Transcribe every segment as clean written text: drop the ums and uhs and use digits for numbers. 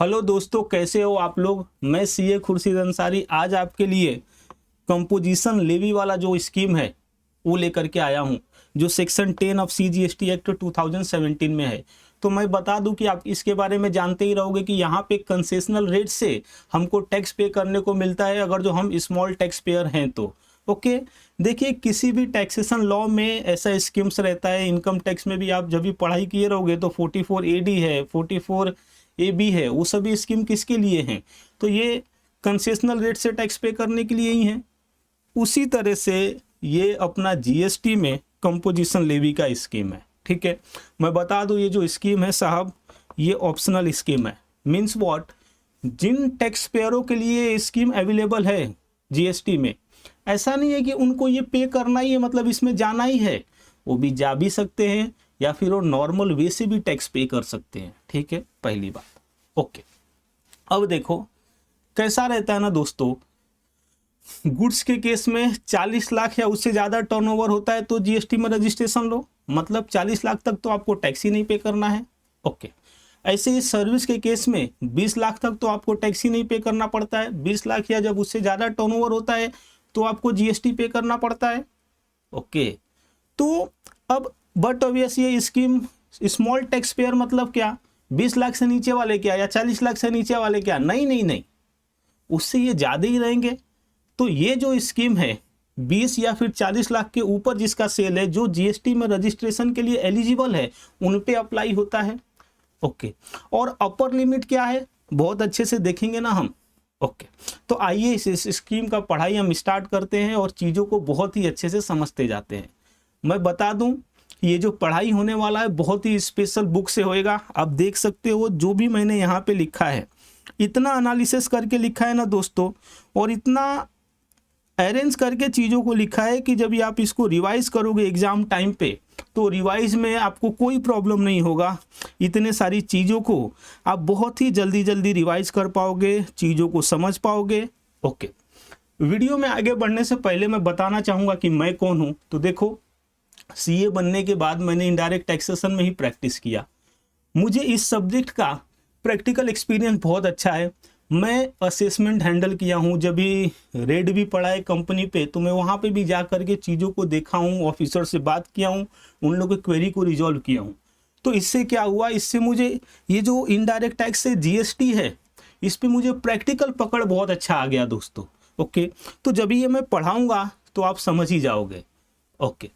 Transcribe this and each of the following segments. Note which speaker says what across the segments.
Speaker 1: Hello दोस्तों, कैसे हो आप लोग। मैं सीए खुर्शीद अंसारी आज आपके लिए कंपोजिशन लेवी वाला जो स्कीम है वो लेकर के आया हूं, जो सेक्शन 10 ऑफ सीजीएसटी एक्ट 2017 में है। तो मैं बता दूं कि आप इसके बारे में जानते ही रहोगे कि यहाँ पे कंसेशनल रेट से हमको टैक्स पे करने को मिलता है अगर जो हम स्मॉल टैक्स पेयर हैं तो। ओके, देखिए किसी भी टैक्सेशन लॉ में ऐसा स्कीम्स रहता है। इनकम टैक्स में भी आप जब भी पढ़ाई किए रहोगे तो 44 AD है, 44 AB है, वो सभी स्कीम किसके लिए हैं? तो ये कंसेशनल रेट से टैक्स पे करने के लिए ही हैं। उसी तरह से ये अपना जीएसटी में कंपोजिशन लेवी का स्कीम है। ठीक है, मैं बता दूं ये जो स्कीम है साहब, ये ऑप्शनल स्कीम है। मीन्स व्हाट, जिन टैक्स पेयरों के लिए स्कीम अवेलेबल है जीएसटी में, ऐसा नहीं है कि उनको ये पे करना ही है, मतलब इसमें जाना ही है। वो भी जा भी सकते हैं या फिर वो नॉर्मल वे से भी टैक्स पे कर सकते हैं। ठीक है, पहली बात। ओके, अब देखो कैसा रहता है ना दोस्तों, गुड्स के केस में 40 लाख या उससे ज़्यादा टर्नओवर होता है तो जीएसटी में रजिस्ट्रेशन लो, मतलब 40 लाख तक तो आपको टैक्स ही नहीं पे करना है। ओके, ऐसे ही सर्विस के केस में 20 लाख तक तो आपको टैक्स ही नहीं पे करना पड़ता है। 20 लाख या जब उससे ज़्यादा टर्नओवर होता है तो आपको जीएसटी पे करना पड़ता है। ओके, तो अब बट ऑब्वियस ये स्कीम स्मॉल टैक्स पेयर मतलब क्या, 20 लाख से नीचे वाले क्या, या 40 लाख से नीचे वाले क्या? नहीं नहीं नहीं, उससे ये ज़्यादा ही रहेंगे। तो ये जो स्कीम है 20 या फिर 40 लाख के ऊपर जिसका सेल है, जो जीएसटी में रजिस्ट्रेशन के लिए एलिजिबल है, उन पे अप्लाई होता है। ओके, और अपर लिमिट क्या है बहुत अच्छे से देखेंगे ना हम। ओके, तो आइए इस स्कीम का पढ़ाई हम स्टार्ट करते हैं और चीज़ों को बहुत ही अच्छे से समझते जाते हैं। मैं बता दूं ये जो पढ़ाई होने वाला है बहुत ही स्पेशल बुक से होएगा। आप देख सकते हो जो भी मैंने यहाँ पे लिखा है, इतना एनालिसिस करके लिखा है ना दोस्तों, और इतना अरेंज करके चीज़ों को लिखा है कि जब आप इसको रिवाइज करोगे एग्जाम टाइम पे तो रिवाइज में आपको कोई प्रॉब्लम नहीं होगा। इतने सारी चीज़ों को आप बहुत ही जल्दी रिवाइज कर पाओगे, चीज़ों को समझ पाओगे। ओके, वीडियो में आगे बढ़ने से पहले मैं बताना चाहूँगा कि मैं कौन हूँ। तो देखो, सीए बनने के बाद मैंने इनडायरेक्ट टैक्सेशन में ही प्रैक्टिस किया। मुझे इस सब्जेक्ट का प्रैक्टिकल एक्सपीरियंस बहुत अच्छा है। मैं असेसमेंट हैंडल किया हूँ, जब भी रेड भी पड़ा है कंपनी पे तो मैं वहाँ पे भी जा करके चीज़ों को देखा हूँ, ऑफिसर से बात किया हूँ, उन लोगों की क्वेरी को रिजॉल्व किया हूँ। तो इससे क्या हुआ, इससे मुझे ये जो इनडायरेक्ट टैक्स से जीएसटी है इस पर मुझे प्रैक्टिकल पकड़ बहुत अच्छा आ गया दोस्तों। ओके, तो जब ये मैं पढ़ाऊँगा तो आप समझ ही जाओगे। ओके,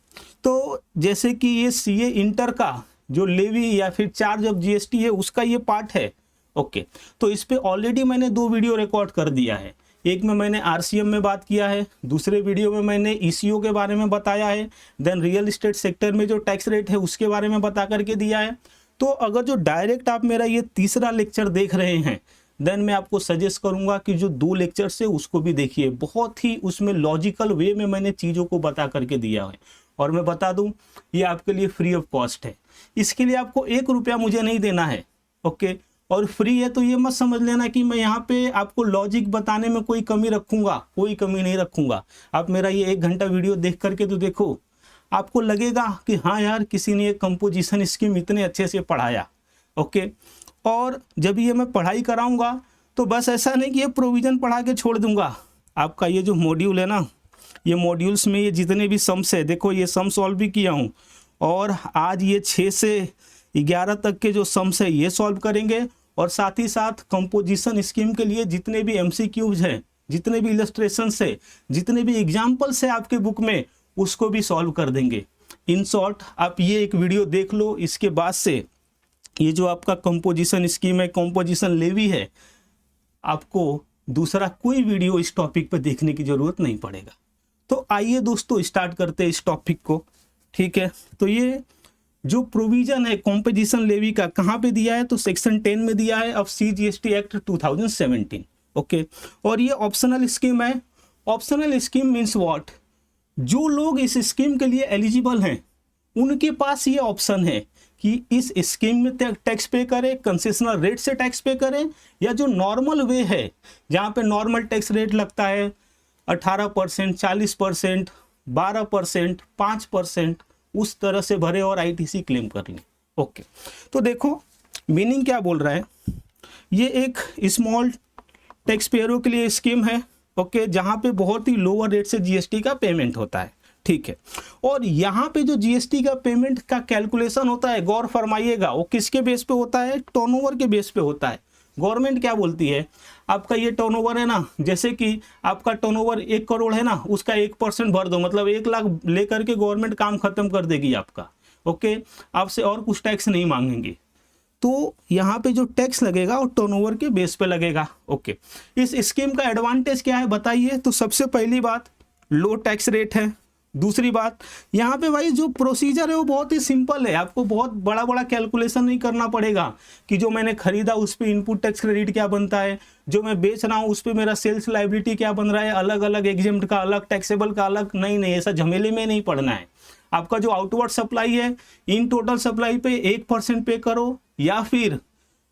Speaker 1: तो जैसे कि ये सीए इंटर का जो लेवी या फिर चार्ज ऑफ जीएसटी है उसका ये पार्ट है। ओके, तो इस पे ऑलरेडी मैंने 2 वीडियो रिकॉर्ड कर दिया है। एक में मैंने आरसीएम में बात किया है, दूसरे वीडियो में मैंने ईसीओ के बारे में बताया है, देन रियल एस्टेट सेक्टर में जो टैक्स रेट है उसके बारे में बता करके दिया है। तो अगर जो डायरेक्ट आप मेरा ये तीसरा लेक्चर देख रहे हैं, देन मैं आपको सजेस्ट करूंगा कि जो 2 लेक्चर से उसको भी देखिए। बहुत ही उसमें लॉजिकल वे में मैंने चीज़ों को बता करके दिया है। और मैं बता दूं ये आपके लिए फ्री ऑफ कॉस्ट है, इसके लिए आपको 1 रुपया मुझे नहीं देना है। ओके, और फ्री है तो ये मत समझ लेना कि मैं यहाँ पे आपको लॉजिक बताने में कोई कमी रखूंगा, कोई कमी नहीं रखूंगा। आप मेरा ये 1 घंटा वीडियो देख करके तो देखो, आपको लगेगा कि हाँ यार किसी ने ये कंपोजिशन स्कीम इतने अच्छे से पढ़ाया। ओके, और जब ये मैं पढ़ाई कराऊंगा तो बस ऐसा नहीं कि ये प्रोविज़न पढ़ा के छोड़ दूंगा। आपका ये जो मॉड्यूल है ना, ये मॉड्यूल्स में ये जितने भी सम्स है, देखो ये सम सॉल्व भी किया हूँ, और आज ये 6 से 11 तक के जो सम्स है ये सॉल्व करेंगे। और साथ ही साथ कंपोजिशन स्कीम के लिए जितने भी एमसीक्यूज हैं, जितने भी इलस्ट्रेशंस है, जितने भी एग्जाम्पल्स है आपके बुक में, उसको भी सॉल्व कर देंगे। इन शॉर्ट आप ये एक वीडियो देख लो, इसके बाद से ये जो आपका कंपोजिशन स्कीम है, कंपोजिशन लेवी है, आपको दूसरा कोई वीडियो इस टॉपिक पर देखने की जरूरत नहीं पड़ेगा। तो आइए दोस्तों स्टार्ट करते हैं इस टॉपिक को। ठीक है, तो ये जो प्रोविजन है कंपोजिशन लेवी का कहाँ पे दिया है, तो सेक्शन 10 में दिया है ऑफ सीजीएसटी एक्ट 2017। ओके, और ये ऑप्शनल स्कीम है। ऑप्शनल स्कीम मीन्स व्हाट, जो लोग इस स्कीम के लिए एलिजिबल हैं उनके पास ये ऑप्शन है कि इस स्कीम में टैक्स पे करें, कंसेशनल रेट से टैक्स पे करें, या जो नॉर्मल वे है जहाँ पे नॉर्मल टैक्स रेट लगता है 18%, 40%, 12%, 5%, उस तरह से भरे और आईटीसी क्लेम कर लें। ओके, तो देखो मीनिंग क्या बोल रहा है, ये एक स्मॉल टैक्स पेयरों के लिए स्कीम है, ओके, जहाँ पे बहुत ही लोअर रेट से जीएसटी का पेमेंट होता है, ठीक है। और यहाँ पे जो जीएसटी का पेमेंट का कैलकुलेशन होता है, गौर फरमाइएगा, वो किसके बेस पे होता है? टर्नओवर के बेस पे होता है। गवर्नमेंट क्या बोलती है, आपका ये टर्नओवर है ना, जैसे कि आपका टर्नओवर 1 करोड़ है ना, उसका 1% भर दो, मतलब 1 लाख लेकर के गवर्नमेंट काम खत्म कर देगी आपका, ओके, आपसे और कुछ टैक्स नहीं मांगेंगे। तो यहाँ पे जो टैक्स लगेगा वो टर्नओवर के बेस पे लगेगा, ओके। इस स्कीम का एडवांटेज क्या है बताइए? तो सबसे पहली बात, लो टैक्स रेट है। दूसरी बात, यहाँ पे भाई जो प्रोसीजर है वो बहुत ही सिंपल है, आपको बहुत बड़ा बड़ा कैलकुलेशन नहीं करना पड़ेगा कि जो मैंने खरीदा उस पर इनपुट टैक्स क्रेडिट क्या बनता है, जो मैं बेच रहा हूँ उस पर मेरा सेल्स लायबिलिटी क्या बन रहा है, अलग अलग एग्जेम्प्ट का अलग, टैक्सेबल का अलग, नहीं ऐसा झमेले में नहीं पड़ना है। आपका जो आउटवर्ड सप्लाई है, इन टोटल सप्लाई पे 1% पे करो, या फिर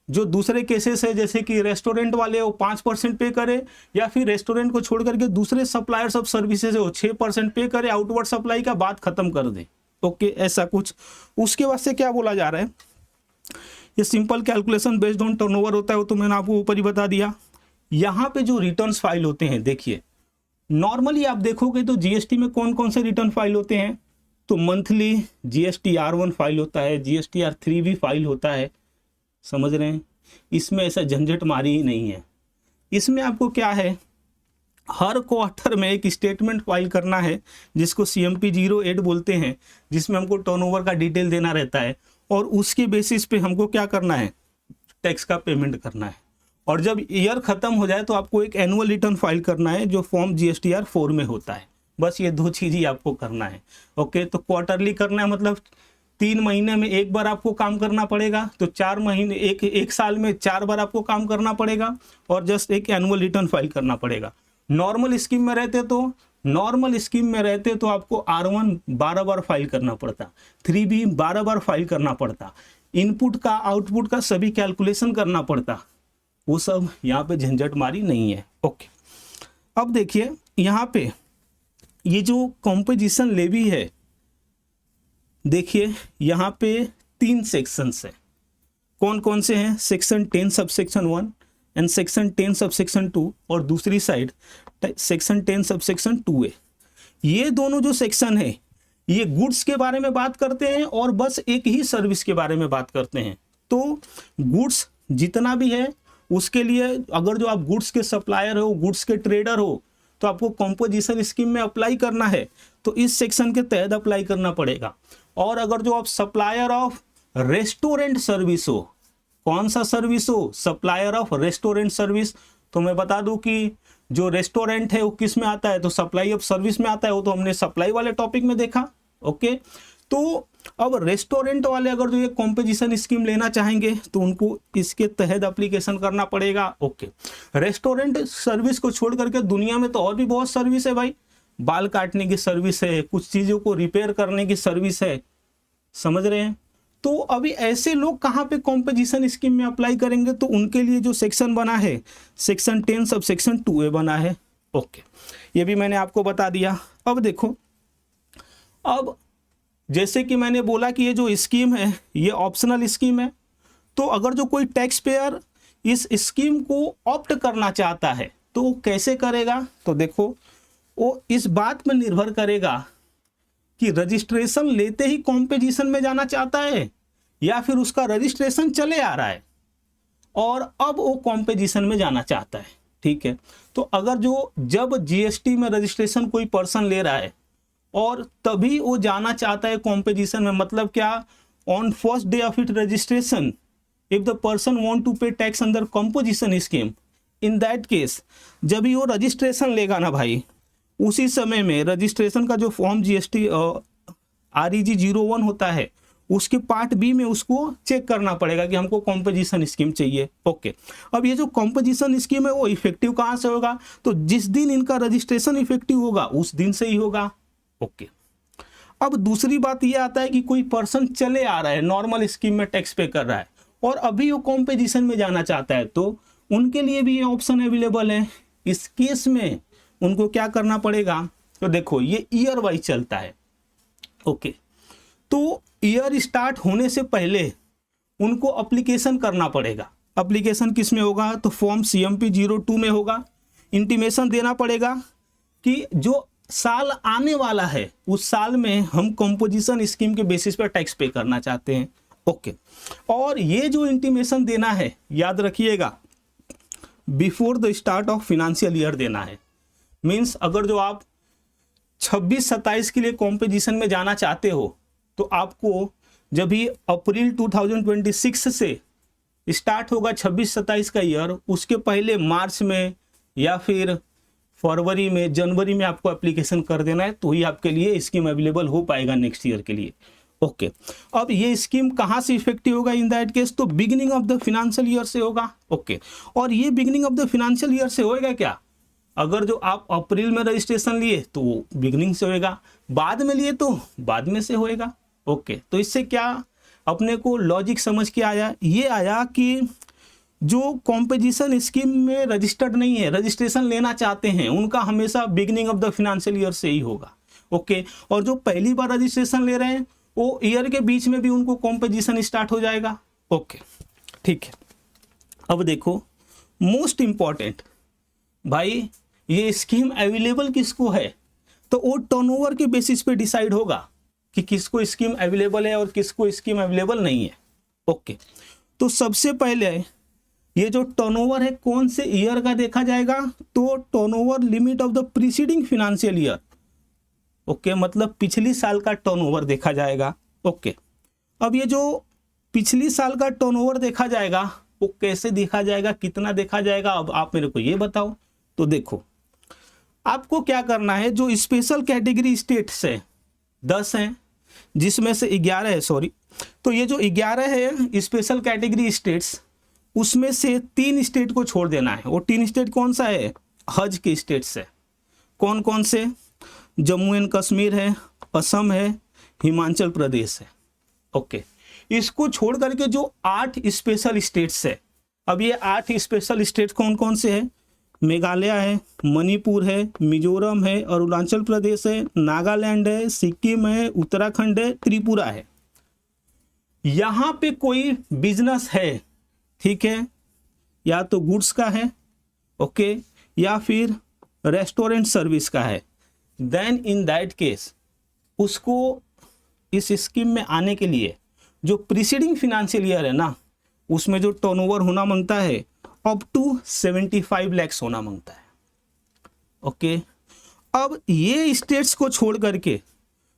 Speaker 1: जो दूसरे केसेस है जैसे कि रेस्टोरेंट वाले वो 5% पे करे, या फिर रेस्टोरेंट को छोड़ करके दूसरे सप्लायर्स ऑफ सर्विसेज हो 6% पे करे, आउटवर्ड सप्लाई का बात खत्म कर दे, ओके, ऐसा कुछ। उसके बाद से क्या बोला जा रहा है, ये simple calculation based on turnover होता है, वो तो मैंने आपको ऊपर ही बता दिया। यहाँ पे जो रिटर्न्स फाइल होते हैं, देखिए नॉर्मली आप देखोगे तो जीएसटी में कौन कौन से रिटर्न फाइल होते हैं, तो मंथली GSTR1 फाइल होता है, GSTR3 भी फाइल होता है, समझ रहे हैं। इसमें ऐसा झंझट मारी ही नहीं है। इसमें आपको क्या है, हर क्वार्टर में एक स्टेटमेंट फाइल करना है जिसको CMP08 बोलते हैं, जिसमें हमको टर्नओवर का डिटेल देना रहता है, और उसके बेसिस पे हमको क्या करना है, टैक्स का पेमेंट करना है। और जब ईयर खत्म हो जाए तो आपको एक एनुअल रिटर्न फाइल करना है जो फॉर्म GSTR4 में होता है। बस ये 2 चीज़ ही आपको करना है, ओके। तो क्वार्टरली करना है, मतलब 3 महीने में एक बार आपको काम करना पड़ेगा, तो 4 महीने, एक साल में 4 बार आपको काम करना पड़ेगा, और जस्ट एक एनुअल रिटर्न फाइल करना पड़ेगा। नॉर्मल स्कीम में रहते तो आपको R1 12 बार फाइल करना पड़ता, 3B 12 बार फाइल करना पड़ता, इनपुट का आउटपुट का सभी कैलकुलेशन करना पड़ता, वो सब यहाँ पे झंझट मारी नहीं है, ओके। अब देखिए यहाँ पे ये जो कॉम्पोजिशन लेवी है, देखिए यहाँ पे 3 सेक्शंस हैं। कौन कौन से हैं? Section 10 subsection 1 and section 10 subsection 2, और दूसरी साइड सेक्शन 10 सबसेक्शन 2A। ये दोनों जो सेक्शन है ये गुड्स के बारे में बात करते हैं और बस एक ही सर्विस के बारे में बात करते हैं। तो गुड्स जितना भी है उसके लिए, अगर जो आप गुड्स के सप्लायर हो, गुड्स के ट्रेडर हो, तो आपको कॉम्पोजिशन स्कीम में अप्लाई करना है तो इस सेक्शन के तहत अप्लाई करना पड़ेगा। और अगर जो आप सप्लायर ऑफ रेस्टोरेंट सर्विस हो, कौन सा सर्विस हो? Supplier of restaurant service. तो मैं बता दूं कि जो रेस्टोरेंट है वो किस में आता है? तो सप्लाई ऑफ सर्विस में आता है, वो तो हमने सप्लाई वाले टॉपिक में देखा, ओके। तो अब रेस्टोरेंट वाले अगर जो ये कॉम्पोजिशन स्कीम लेना चाहेंगे तो उनको इसके तहत एप्लीकेशन करना पड़ेगा, ओके। रेस्टोरेंट सर्विस को छोड़ करके दुनिया में तो और भी बहुत सर्विस है भाई, बाल काटने की सर्विस है, कुछ चीज़ों को रिपेयर करने की सर्विस है, समझ रहे हैं। तो अभी ऐसे लोग कहाँ पे कॉम्पोजिशन स्कीम में अप्लाई करेंगे? तो उनके लिए जो सेक्शन बना है सेक्शन 10 सबसेक्शन 2A बना है, ओके। ये भी मैंने आपको बता दिया। अब देखो, अब जैसे कि मैंने बोला कि ये जो स्कीम है ये ऑप्शनल स्कीम है, तो अगर जो कोई टैक्स पेयर इस स्कीम को ऑप्ट करना चाहता है तो वो कैसे करेगा? तो देखो, वो इस बात में निर्भर करेगा कि रजिस्ट्रेशन लेते ही कॉम्पोजिशन में जाना चाहता है या फिर उसका रजिस्ट्रेशन चले आ रहा है और अब वो कॉम्पोजिशन में जाना चाहता है, ठीक है। तो अगर जो जब जीएसटी में रजिस्ट्रेशन कोई पर्सन ले रहा है और तभी वो जाना चाहता है कॉम्पोजिशन में, मतलब क्या? On first day of it registration, if the person want to pay tax under composition scheme, in that case जब ही वो रजिस्ट्रेशन लेगा ना भाई, उसी समय में रजिस्ट्रेशन का जो फॉर्म GST REG 01 होता है उसके पार्ट B में उसको चेक करना पड़ेगा कि हमको कॉम्पोजिशन स्कीम चाहिए, ओके। अब ये जो कॉम्पोजिशन स्कीम है वो इफेक्टिव कहाँ से होगा? तो जिस दिन इनका रजिस्ट्रेशन इफेक्टिव होगा उस दिन से ही होगा, ओके। अब दूसरी बात ये आता है कि कोई पर्सन चले आ रहा है, नॉर्मल स्कीम में टैक्स पे कर रहा है और अभी वो कॉम्पोजिशन में जाना चाहता है, तो उनके लिए भी ये ऑप्शन अवेलेबल है। इस केस में उनको क्या करना पड़ेगा? तो देखो, ये ईयर वाइज चलता है, ओके। तो ईयर स्टार्ट होने से पहले उनको एप्लीकेशन करना पड़ेगा एप्लीकेशन किस में होगा, तो फॉर्म CMP 02 में होगा। इंटीमेशन देना पड़ेगा कि जो साल आने वाला है उस साल में हम कंपोजिशन स्कीम के बेसिस पर टैक्स पे करना चाहते हैं। ओके, और ये जो इंटीमेशन देना है याद रखिएगा before the start of financial year देना है। मीन्स अगर जो आप 26-27 के लिए कंपोजिशन में जाना चाहते हो तो आपको जब भी अप्रैल 2026 से स्टार्ट होगा 26-27 का ईयर, उसके पहले मार्च में या फिर फरवरी में, जनवरी में आपको एप्लीकेशन कर देना है, तो ही आपके लिए स्कीम अवेलेबल हो पाएगा नेक्स्ट ईयर के लिए। ओके, अब ये स्कीम कहाँ से इफेक्टिव होगा इन दैट केस, तो beginning of the financial year से होगा। ओके, और ये beginning of the financial year से होएगा क्या, अगर जो आप अप्रैल में रजिस्ट्रेशन लिए तो बिगिनिंग से होएगा, बाद में लिए तो बाद में से होएगा। ओके, तो इससे क्या अपने को लॉजिक समझ के आया, ये आया कि जो कॉम्पोजिशन स्कीम में रजिस्टर्ड नहीं है, रजिस्ट्रेशन लेना चाहते हैं, उनका हमेशा beginning of the financial year से ही होगा। ओके, और जो पहली बार रजिस्ट्रेशन ले रहे हैं वो ईयर के बीच में भी उनको कॉम्पोजिशन स्टार्ट हो जाएगा। ओके, ठीक है। अब देखो मोस्ट इंपॉर्टेंट भाई, ये स्कीम अवेलेबल किसको है, तो वो टर्नओवर के बेसिस पे डिसाइड होगा कि किसको स्कीम अवेलेबल है और किसको स्कीम अवेलेबल नहीं है। ओके, तो सबसे पहले ये जो टर्नओवर है कौन से ईयर का देखा जाएगा, तो turnover limit of the preceding financial year. Okay, मतलब पिछली साल का टर्नओवर देखा जाएगा। ओके, अब ये जो पिछली साल का टर्नओवर देखा जाएगा वो कैसे देखा जाएगा, कितना देखा जाएगा, अब आप मेरे को ये बताओ। तो देखो आपको क्या करना है, जो स्पेशल कैटेगरी स्टेट्स है 10 हैं, जिसमें से 11 है, सॉरी, तो ये जो 11 है स्पेशल कैटेगरी स्टेट्स, उसमें से 3 स्टेट को छोड़ देना है। वो 3 स्टेट कौन सा है, हज के स्टेट्स है। कौन कौन से, जम्मू एंड कश्मीर है, असम है, हिमाचल प्रदेश है। ओके, इसको छोड़ करके जो 8 स्पेशल स्टेट्स है, अब ये 8 स्पेशल स्टेट कौन कौन से हैं, मेघालय है, मणिपुर है, मिजोरम है, अरुणाचल प्रदेश है, नागालैंड है, सिक्किम है, उत्तराखंड है, त्रिपुरा है। यहाँ पे कोई बिजनेस है, ठीक है, या तो गुड्स का है, ओके, या फिर रेस्टोरेंट सर्विस का है, देन इन दैट केस उसको इस स्कीम में आने के लिए जो प्रीसीडिंग फिनेंशियल ईयर है ना, उसमें जो टर्नओवर होना मांगता है अप टू 75 लाख होना मांगता है। ओके, अब ये स्टेट्स को छोड़ करके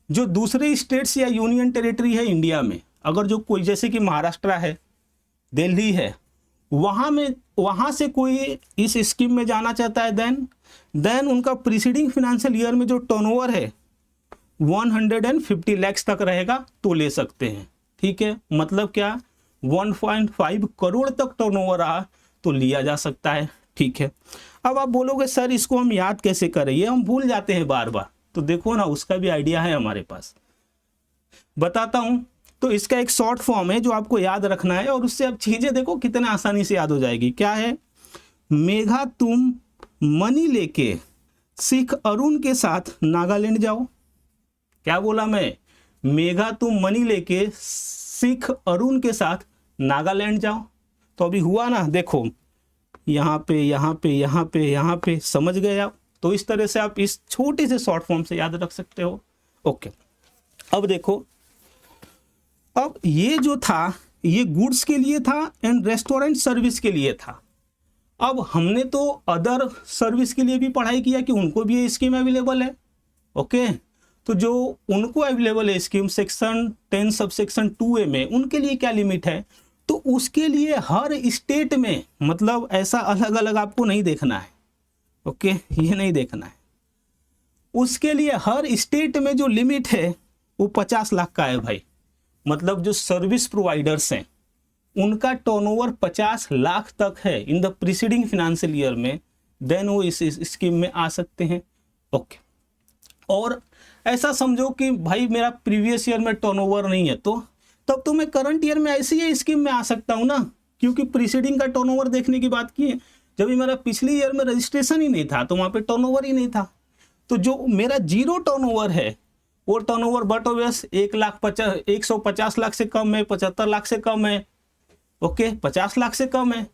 Speaker 1: जो दूसरे स्टेट्स या यूनियन टेरिटरी है इंडिया में, अगर जो कोई जैसे कि महाराष्ट्र है, दिल्ली है, वहाँ से कोई इस स्कीम में जाना चाहता है, देन उनका प्रीसीडिंग फिनेंशियल ईयर में जो टर्नओवर है 150 लाख तक रहेगा तो ले सकते हैं। ठीक है, मतलब क्या 1.5 करोड़ तक टर्नओवर रहा तो लिया जा सकता है। ठीक है, अब आप बोलोगे सर इसको हम याद कैसे करें, ये हम भूल जाते हैं बार बार, तो देखो ना उसका भी आइडिया है हमारे पास, बताता हूं। तो इसका एक शॉर्ट फॉर्म है जो आपको याद रखना है और उससे अब चीजें देखो कितने आसानी से याद हो जाएगी। क्या है, मेघा तुम मनी लेके सिख अरुण के साथ नागालैंड जाओ। क्या बोला मैं, मेघा तुम मनी लेके सिख अरुण के साथ नागालैंड जाओ। तो अभी हुआ ना, देखो यहाँ पे यहाँ पे यहाँ पे यहाँ पे, समझ गए आप। तो इस तरह से आप इस छोटे से शॉर्ट फॉर्म से याद रख सकते हो। ओके, अब देखो, अब ये जो था ये गुड्स के लिए था एंड रेस्टोरेंट सर्विस के लिए था। अब हमने तो अदर सर्विस के लिए भी पढ़ाई किया कि उनको भी ये स्कीम अवेलेबल है। ओके, तो जो उनको अवेलेबल है स्कीम सेक्शन 10 सबसेक्शन 2A में, उनके लिए क्या लिमिट है, तो उसके लिए हर स्टेट में, मतलब ऐसा अलग अलग आपको नहीं देखना है। ओके, ये नहीं देखना है, उसके लिए हर स्टेट में जो लिमिट है वो 50 लाख का है भाई। मतलब जो सर्विस प्रोवाइडर्स हैं उनका टर्नओवर 50 लाख तक है in the preceding financial year में, देन वो इस स्कीम में आ सकते हैं। ओके, और ऐसा समझो कि भाई मेरा प्रीवियस ईयर में टर्नओवर नहीं है, तो तब तो मैं करंट ईयर में ऐसी ही स्कीम में आ सकता हूँ ना, क्योंकि प्रीसीडिंग का टर्नओवर देखने की बात की है। जब भी मेरा पिछले ईयर में रजिस्ट्रेशन ही नहीं था तो वहाँ पे टर्नओवर ही नहीं था, तो जो मेरा जीरो टर्नओवर है वो टर्नओवर बट ऑब्वियस 150 लाख से कम है, 75 लाख से कम है, ओके 50 लाख से कम है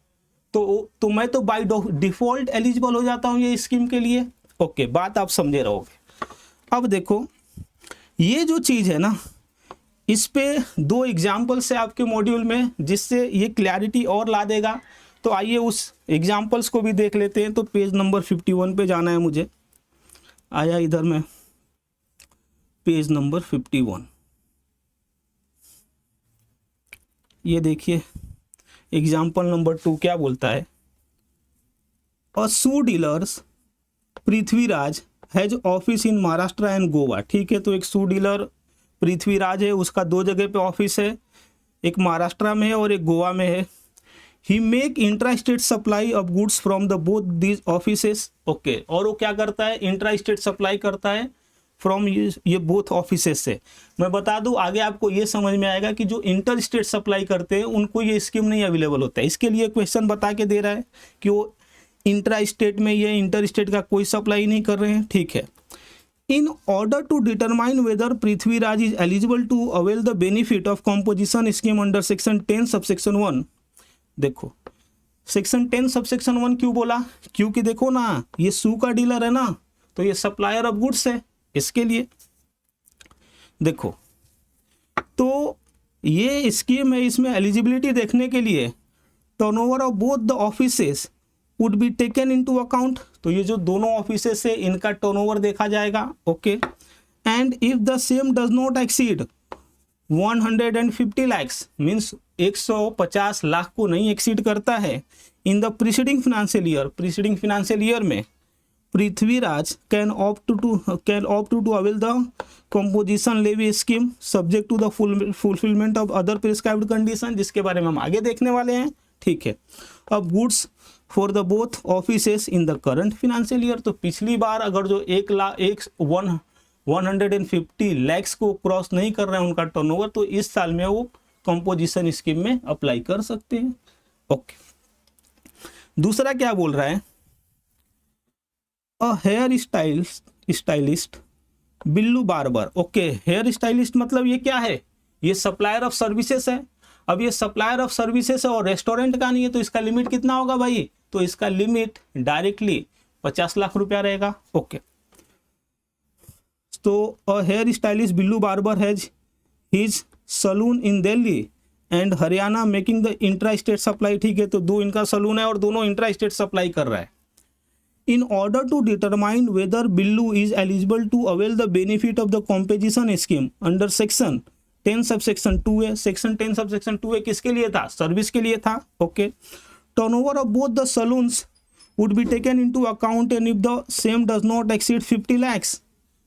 Speaker 1: तो मैं तो बाय डिफॉल्ट एलिजिबल हो जाता हूँ ये स्कीम के लिए। ओके बात आप समझे रहोगे। अब देखो ये जो चीज़ है ना, इस पे 2 एग्जाम्पल्स है आपके मॉड्यूल में जिससे ये क्लैरिटी और ला देगा। तो आइए उस एग्जाम्पल्स को भी देख लेते हैं। तो पेज नंबर 51 पे जाना है मुझे, आया इधर में पेज नंबर 51। ये देखिए एग्जाम्पल नंबर 2 क्या बोलता है, a shoe dealers Prithviraj has office in Maharashtra and Goa. ठीक है, तो एक शू डीलर पृथ्वीराज है, उसका 2 जगह पे ऑफिस है, एक महाराष्ट्र में है और एक गोवा में है। He make intra state supply of goods from the both these offices. Okay, और वो क्या करता है, इंट्रा स्टेट सप्लाई करता है फ्रॉम ये बोथ ऑफिसेस से। मैं बता दूं आगे आपको ये समझ में आएगा कि जो इंटर स्टेट सप्लाई करते हैं उनको ये स्कीम नहीं अवेलेबल होता है। इसके लिए क्वेश्चन बता के दे रहा है कि वो इंट्रा स्टेट में ये इंटर स्टेट का कोई सप्लाई नहीं कर रहे हैं। ठीक है, in order to determine whether Prithviraj is eligible to avail the benefit of composition scheme under section 10 subsection 1। देखो सेक्शन 10 सबसेक्शन 1 क्यों बोला, क्योंकि देखो ना ये शू का डीलर है ना, तो ये सप्लायर ऑफ गुड्स है, इसके लिए। देखो तो ये स्कीम है, इसमें एलिजिबिलिटी देखने के लिए turnover of both the offices would be taken into account. तो ये जो दोनों ऑफिसेस है इनका टर्नओवर देखा जाएगा। Okay, and if the same does not exceed 150 lakhs means 150 lakh को नहीं एक्सीड करता है in the preceding financial year में Prithviraj can opt to avail the composition levy scheme subject to the fulfilment of other prescribed condition, जिसके बारे में हम आगे देखने वाले हैं। ठीक है, अब goods for the both offices in the current financial year. तो पिछली बार अगर जो 150 लैक्स को क्रॉस नहीं कर रहे हैं उनका टर्नओवर, तो इस साल में वो कंपोजिशन स्कीम में अप्लाई कर सकते हैं। ओके, दूसरा क्या बोल रहा है, a hair stylist Billu barber. Okay, hair stylist मतलब ये क्या है, ये सप्लायर ऑफ सर्विसेज है। अब ये सप्लायर ऑफ सर्विसेज है और रेस्टोरेंट का नहीं है, तो इसका लिमिट कितना होगा भाई, तो इसका लिमिट डायरेक्टली 50 लाख रुपया रहेगा। ओके, तो a hair stylist Billu barber has his salon in Delhi and Haryana making the intra state supply. ठीक है, तो 2 इनका सलून है और दोनों इंट्रा स्टेट सप्लाई कर रहा है। In order to determine whether Billu is eligible to avail the benefit of the composition scheme under section 10 subsection 2 है, section 10 subsection 2 है, किसके लिए था, सर्विस के लिए था। Okay, turnover of both the saloons would be taken into account and if the same does not exceed 50 lakhs।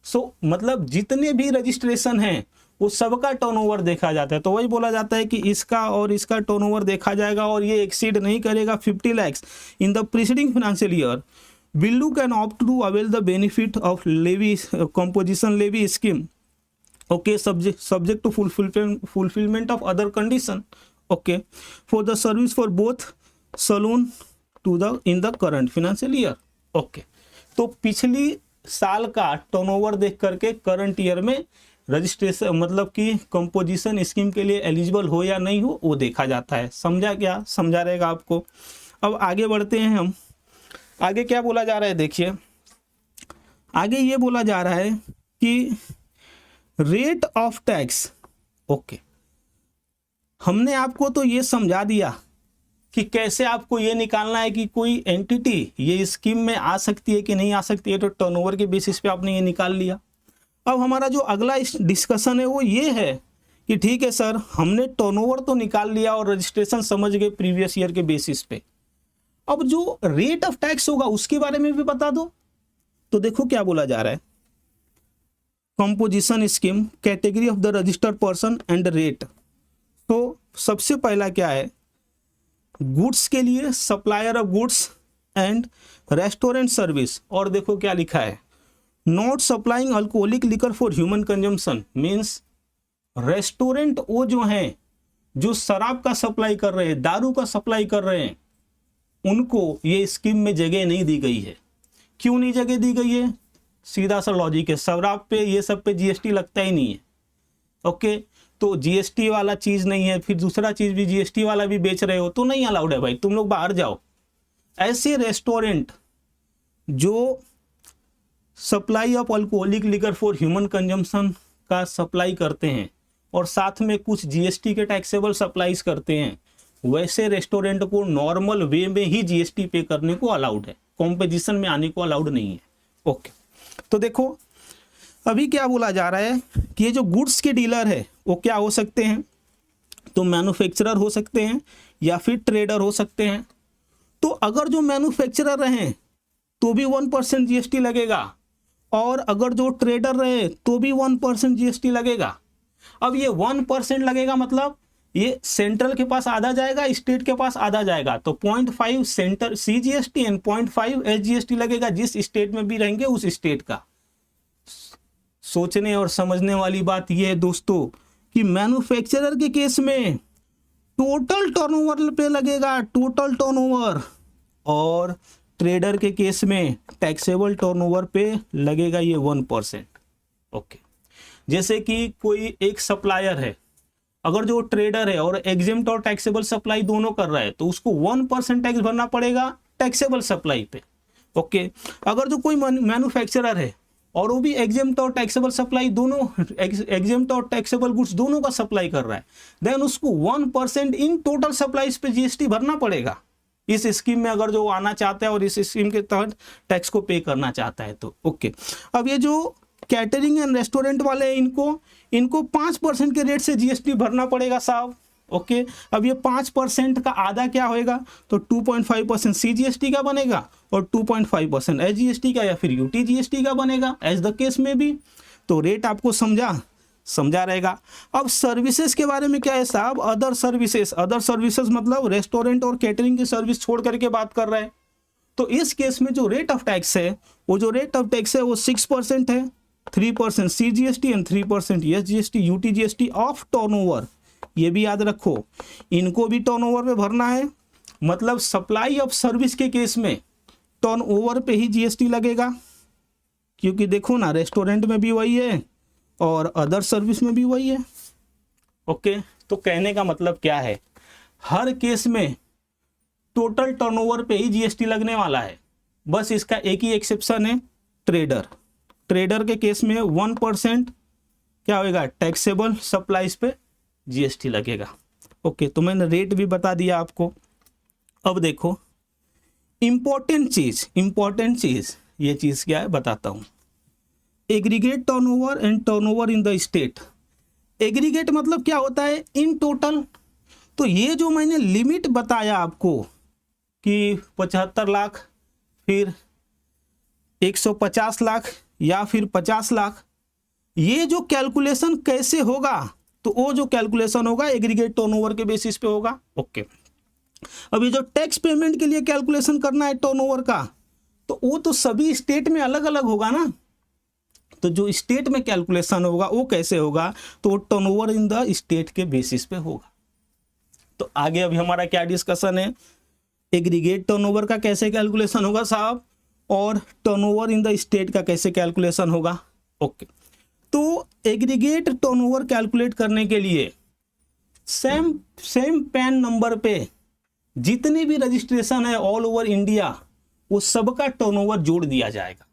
Speaker 1: so मतलब जितने भी रजिस्ट्रेशन हैं वो सबका टर्नओवर देखा जाता है। तो वही बोला जाता है कि इसका और इसका टर्नओवर देखा जाएगा और ये एक्सीड नहीं करेगा 50 lakhs in the preceding financial year. Billu can opt to avail the benefit of levy composition levy scheme. Okay, subject to fulfillment of other condition. Okay, for the service for both saloon to the in the current financial year. Okay, तो पिछली साल का turnover देख करके current year में registration मतलब कि composition scheme के लिए एलिजिबल हो या नहीं हो वो देखा जाता है। समझा क्या, समझा रहेगा आपको। अब आगे बढ़ते हैं हम, आगे क्या बोला जा रहा है, देखिए आगे ये बोला जा रहा है कि रेट ऑफ टैक्स। ओके, हमने आपको तो ये समझा दिया कि कैसे आपको ये निकालना है कि कोई एंटिटी ये स्कीम में आ सकती है कि नहीं आ सकती है, तो टर्नओवर के बेसिस पे आपने ये निकाल लिया। अब हमारा जो अगला डिस्कशन है वो ये है कि ठीक है सर, हमने टर्नओवर तो निकाल लिया और रजिस्ट्रेशन समझ गए प्रीवियस ईयर के बेसिस पे, अब जो रेट ऑफ टैक्स होगा उसके बारे में भी बता दो। तो देखो क्या बोला जा रहा है, composition scheme category of the registered person and rate. तो सबसे पहला क्या है, गुड्स के लिए supplier of goods and restaurant service. और देखो क्या लिखा है, not supplying alcoholic liquor for human consumption. Means restaurant वो जो हैं जो शराब का सप्लाई कर रहे हैं, दारू का सप्लाई कर रहे हैं, उनको ये स्कीम में जगह नहीं दी गई है। क्यों नहीं जगह दी गई है, सीधा सा लॉजिक है, शराब पे ये सब पे जीएसटी लगता ही नहीं है। ओके, तो जीएसटी वाला चीज नहीं है, फिर दूसरा चीज भी जीएसटी वाला भी बेच रहे हो तो नहीं अलाउड है भाई, तुम लोग बाहर जाओ। ऐसे रेस्टोरेंट जो supply of alcoholic liquor for human consumption का सप्लाई करते हैं और साथ में कुछ जीएसटी के टैक्सेबल सप्लाईज करते हैं, वैसे रेस्टोरेंट को नॉर्मल वे में ही जीएसटी पे करने को अलाउड है, कॉम्पोजिशन में आने को अलाउड नहीं है। ओके, तो देखो अभी क्या बोला जा रहा है कि ये जो गुड्स के डीलर है वो क्या हो सकते हैं, तो मैन्युफैक्चरर हो सकते हैं या फिर ट्रेडर हो सकते हैं। तो अगर जो मैन्युफैक्चरर रहे तो भी 1% जीएसटी लगेगा, और अगर जो ट्रेडर रहे तो भी 1% जीएसटी लगेगा। अब ये 1% लगेगा मतलब ये सेंट्रल के पास आधा जाएगा, स्टेट के पास आधा जाएगा, तो 0.5 सेंटर सीजीएसटी एंड 0.5 एसजीएसटी लगेगा जिस स्टेट में भी रहेंगे उस स्टेट का। सोचने और समझने वाली बात यह है दोस्तों कि मैन्युफैक्चरर के केस में टोटल टर्नओवर पे लगेगा, टोटल टर्नओवर, और ट्रेडर के केस में टैक्सेबल टर्नओवर पे लगेगा ये 1%। ओके, जैसे कि कोई एक सप्लायर है, अगर जो ट्रेडर है और एग्जेम्प्ट और टैक्सेबल सप्लाई दोनों कर रहा है तो उसको 1% टैक्स भरना पड़ेगा टैक्सेबल सप्लाई पे। ओके, अगर जो कोई मैन्युफैक्चरर है और वो भी एग्जेम्प्ट और टैक्सेबल सप्लाई दोनों, एग्जेम्प्ट और टैक्सेबल गुड्स दोनों का सप्लाई कर रहा है, देन उसको 1% इन टोटल सप्लाईज पे जीएसटी भरना पड़ेगा इस स्कीम में, अगर जो आना चाहता है और इस स्कीम के तहत टैक्स को पे करना चाहता है तो। ओके, अब ये जो कैटरिंग एंड रेस्टोरेंट वाले हैं इनको 5% के रेट से जीएसटी भरना पड़ेगा साहब। ओके, अब ये 5% का आधा क्या होएगा, तो 2.5% सीजीएसटी का बनेगा और 2.5% एसजीएसटी का या फिर यूटी जीएसटी का बनेगा, एज द केस में भी। तो रेट आपको समझा रहेगा। अब सर्विसेज के बारे में क्या है साहब, अदर सर्विसेज मतलब रेस्टोरेंट और कैटरिंग की सर्विस छोड़ करके बात कर रहे हैं। तो इस केस में जो रेट ऑफ टैक्स है वो 6% है, 3% CGST and 3% SGST UT GST of turnover. ये भी याद रखो, इनको भी टर्नओवर पे भरना है, मतलब सप्लाई ऑफ सर्विस के केस में टर्नओवर पे ही जीएसटी लगेगा, क्योंकि देखो ना रेस्टोरेंट में भी वही है और अदर सर्विस में भी वही है। ओके, तो कहने का मतलब क्या है, हर केस में टोटल टर्नओवर पे ही जीएसटी लगने वाला है, बस इसका एक ही एक्सेप्शन है, ट्रेडर के केस में 1% क्या होएगा, टैक्सेबल सप्लाईज पे जीएसटी लगेगा। ओके, तो मैंने रेट भी बता दिया आपको। अब देखो इंपॉर्टेंट चीज ये चीज क्या है बताता हूं, aggregate turnover and turnover in the state. Aggregate मतलब क्या होता है, इन टोटल। तो ये जो मैंने लिमिट बताया आपको कि 75 लाख, फिर 150 लाख या फिर 50 लाख, ये जो कैलकुलेशन कैसे होगा, तो वो जो कैलकुलेशन होगा एग्रीगेट टर्नओवर के बेसिस पे होगा। ओके, अभी जो टैक्स पेमेंट के लिए कैलकुलेशन करना है टर्नओवर का, तो वो तो सभी स्टेट में अलग अलग होगा ना। तो जो स्टेट में कैलकुलेशन होगा वो कैसे होगा, तो टर्नओवर इन द स्टेट के बेसिस पे होगा। तो आगे अभी हमारा क्या डिस्कशन है, एग्रीगेट टर्नओवर का कैसे कैलकुलेशन होगा साहब, और टर्नओवर इन द स्टेट का कैसे कैलकुलेशन होगा। ओके, तो एग्रीगेट टर्नओवर कैलकुलेट करने के लिए सेम पैन नंबर पे जितने भी रजिस्ट्रेशन है ऑल ओवर इंडिया, वो सबका टर्नओवर जोड़ दिया जाएगा,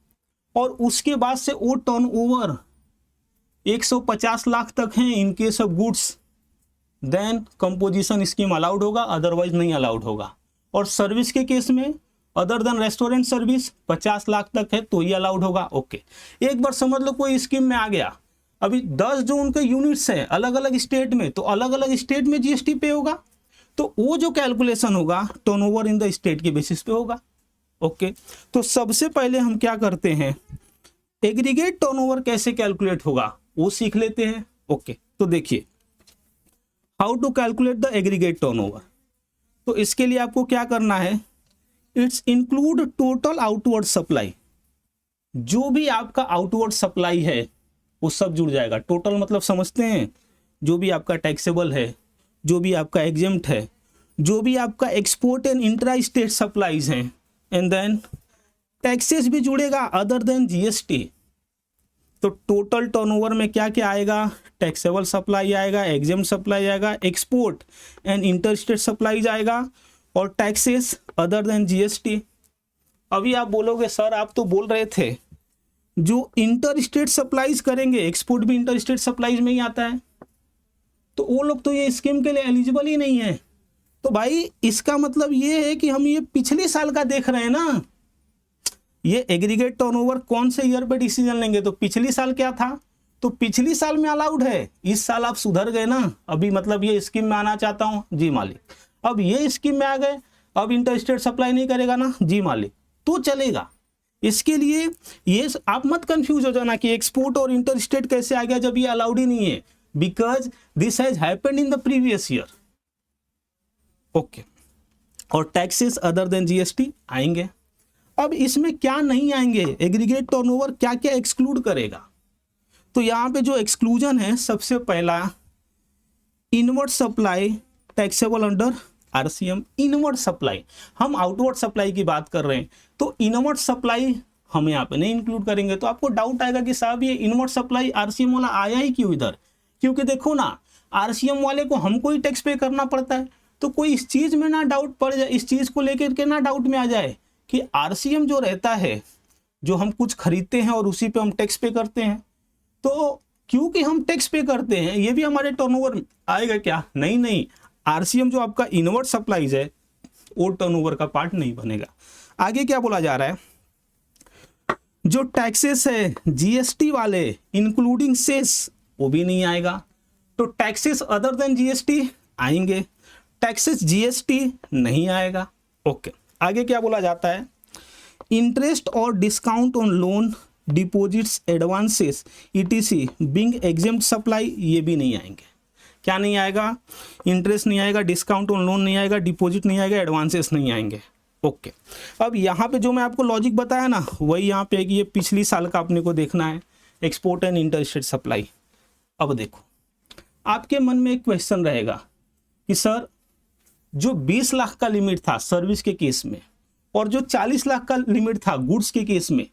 Speaker 1: और उसके बाद से वो टर्नओवर 150 लाख तक है in case of goods, then composition scheme allowed होगा, अदरवाइज नहीं अलाउड होगा। और सर्विस के केस में other than restaurant service 50 lakh तक है तो ये अलाउड होगा। ओके, एक बार समझ लो कोई स्कीम में आ गया, अभी 10 जो उनके यूनिट्स हैं अलग अलग स्टेट में, तो अलग अलग स्टेट में जीएसटी पे होगा, तो वो जो कैलकुलेशन होगा टर्नओवर इन द स्टेट के बेसिस पे होगा। ओके, तो सबसे पहले हम क्या करते हैं, एग्रीगेट टर्नओवर कैसे कैलकुलेट होगा वो सीख लेते हैं। ओके, तो देखिए how to calculate the aggregate turnover. तो इसके लिए आपको क्या करना है, it's include total outward supply, जो भी आपका आउटवर्ड सप्लाई है वो सब जुड़ जाएगा। टोटल मतलब समझते हैं, जो भी आपका टैक्सेबल है, जो भी आपका एग्जेम्प्ट है, जो भी आपका export and intra state supplies हैं, एंड देन टैक्सेस भी जुड़ेगा अदर देन जीएसटी। तो टोटल टर्नओवर में क्या क्या आएगा, टैक्सेबल सप्लाई आएगा, एग्जेम्प्ट सप्लाई आएगा, एक्सपोर्ट एंड इंटरस्टेट सप्लाई जाएगा, और टैक्सेस अदर देन जीएसटी। अभी आप बोलोगे सर आप तो बोल रहे थे जो इंटर स्टेट सप्लाईज करेंगे, एक्सपोर्ट भी इंटर स्टेट सप्लाईज में ही आता है, तो वो लोग तो ये स्कीम के लिए एलिजिबल ही नहीं है। तो भाई इसका मतलब ये है कि हम ये पिछले साल का देख रहे हैं ना, ये एग्रीगेट टर्नओवर कौन से ईयर पे डिसीजन लेंगे, तो पिछली साल क्या था, तो पिछली साल में अलाउड है, इस साल आप सुधर गए ना, अभी मतलब ये स्कीम में आना चाहता हूँ, जी मालिक, अब ये स्कीम में आ गए, अब इंटर स्टेट सप्लाई नहीं करेगा ना, जी मालिक, तो चलेगा। इसके लिए ये आप मत कंफ्यूज हो जाना कि एक्सपोर्ट और इंटर स्टेट कैसे आ गया जब ये अलाउड ही नहीं है, because this has happened in the previous year. Okay, और टैक्सेस अदर देन जीएसटी आएंगे। अब इसमें क्या नहीं आएंगे, एग्रीगेट टर्नओवर क्या क्या एक्सक्लूड करेगा, तो यहाँ पे जो एक्सक्लूजन है, सबसे पहला inward supply taxable under RCM. Inward supply, हम आउटवर्ड सप्लाई की बात कर रहे हैं, तो इनवर्ड सप्लाई हम यहाँ पे नहीं इंक्लूड करेंगे। तो आपको डाउट आएगा कि साहब ये इनवर्ड सप्लाई आरसीएम वाला आया ही क्यों इधर, क्योंकि देखो ना आरसीएम वाले को हमको ही टैक्स पे करना पड़ता है, तो कोई इस चीज में ना डाउट पड़ जाए, इस चीज को लेकर के ना डाउट में आ जाए कि आरसीएम जो रहता है, जो हम कुछ खरीदते हैं और उसी पे हम टैक्स पे करते हैं, तो क्योंकि हम टैक्स पे करते हैं ये भी हमारे टर्नओवर में आएगा क्या, नहीं नहीं, आरसीएम जो आपका इनवर्ड सप्लाईज है वो टर्नओवर का पार्ट नहीं बनेगा। आगे क्या बोला जा रहा है, जो टैक्सेस है जीएसटी वाले इंक्लूडिंग सेस वो भी नहीं आएगा, तो टैक्सेस अदर देन जीएसटी आएंगे, टैक्सेस जीएसटी नहीं आएगा। ओके, आगे क्या बोला जाता है, इंटरेस्ट और discount on loan deposits advances ETC being exempt supply, ये भी नहीं आएंगे। क्या नहीं आएगा, इंटरेस्ट नहीं आएगा, डिस्काउंट ऑन लोन नहीं आएगा, डिपॉजिट नहीं आएगा, एडवांसेस नहीं आएंगे। ओके, अब यहाँ पे जो मैं आपको लॉजिक बताया ना, वही यहाँ पे कि ये पिछली साल का अपने को देखना है, export and inter state supply. अब देखो आपके मन में एक क्वेश्चन रहेगा कि सर जो 20 लाख का लिमिट था सर्विस के केस में और जो 40 लाख का लिमिट था गुड्स के केस में,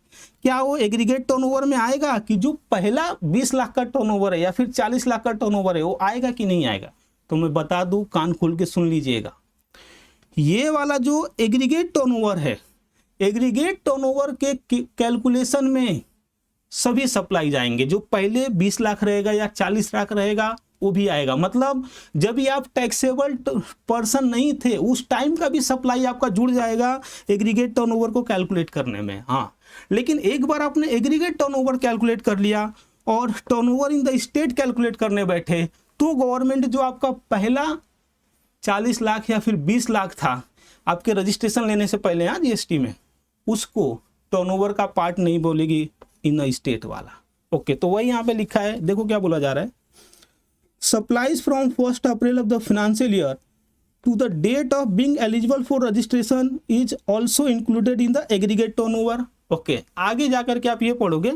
Speaker 1: क्या वो एग्रीगेट टर्नओवर में आएगा, कि जो पहला 20 लाख का टर्नओवर है या फिर 40 लाख का टर्नओवर है वो आएगा कि नहीं आएगा। तो मैं बता दूं, कान खोल के सुन लीजिएगा, ये वाला जो एग्रीगेट टर्नओवर है, एग्रीगेट टर्नओवर के कैलकुलेशन में सभी सप्लाई जाएंगे, जो पहले 20 लाख रहेगा या 40 लाख रहेगा वो भी आएगा। मतलब जब भी आप टैक्सेबल पर्सन नहीं थे उस टाइम का भी सप्लाई आपका जुड़ जाएगा एग्रीगेट टर्नओवर को कैलकुलेट करने में। हाँ, लेकिन एक बार आपने एग्रीगेट टर्नओवर कैलकुलेट कर लिया और turnover in the state calculate करने बैठे, तो गवर्नमेंट जो आपका पहला 40 लाख या फिर 20 लाख था आपके रजिस्ट्रेशन लेने से पहले यहाँ जीएसटी में, उसको टर्नओवर का पार्ट नहीं बोलेगी इन द स्टेट वाला। ओके, तो वही यहाँ पे लिखा है, देखो क्या बोला जा रहा है, supplies from 1st April of the financial year to the date of being eligible for registration is also included in the aggregate turnover। Okay, आगे जाकर के आप ये पढ़ोगे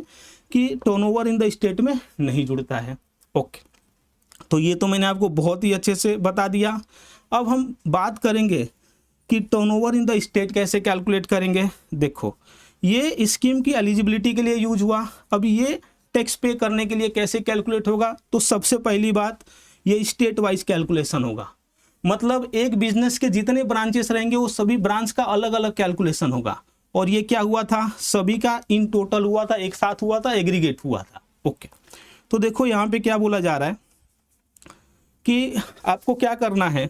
Speaker 1: कि टर्नओवर इन द स्टेट में नहीं जुड़ता है। ओके, तो ये तो मैंने आपको बहुत ही अच्छे से बता दिया। अब हम बात करेंगे कि टर्नओवर इन द स्टेट कैसे कैलकुलेट करेंगे। देखो ये स्कीम की एलिजिबिलिटी के लिए यूज हुआ, अब ये टैक्स पे करने के लिए कैसे कैलकुलेट होगा, तो सबसे पहली बात ये स्टेट वाइज कैलकुलेशन होगा। मतलब एक बिजनेस के जितने ब्रांचेस रहेंगे वो सभी ब्रांच का अलग अलग कैलकुलेशन होगा, और ये क्या हुआ था, सभी का इन टोटल हुआ था, एक साथ हुआ था, एग्रीगेट हुआ था। ओके, तो देखो यहाँ पे क्या बोला जा रहा है कि आपको क्या करना है,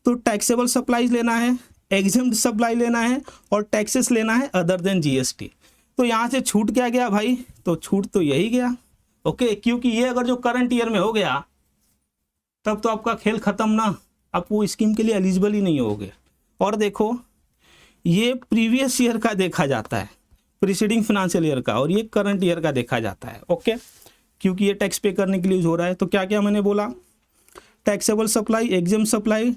Speaker 1: तो टैक्सेबल सप्लाईज लेना है, एग्जेम्प्ट सप्लाई लेना है और टैक्सेस लेना है अदर देन जीएसटी। तो यहाँ से छूट क्या गया भाई, तो छूट तो यही गया। ओके, क्योंकि ये अगर जो करंट ईयर में हो गया तब तो आपका खेल खत्म ना, आप वो स्कीम के लिए एलिजिबल ही नहीं होगे। और देखो ये प्रीवियस ईयर का देखा जाता है, प्रीसीडिंग फाइनेंशियल ईयर का, और ये करंट ईयर का देखा जाता है। ओके, क्योंकि ये टैक्स पे करने के लिए हो रहा है। तो क्या क्या मैंने बोला, taxable supply, exempt supply,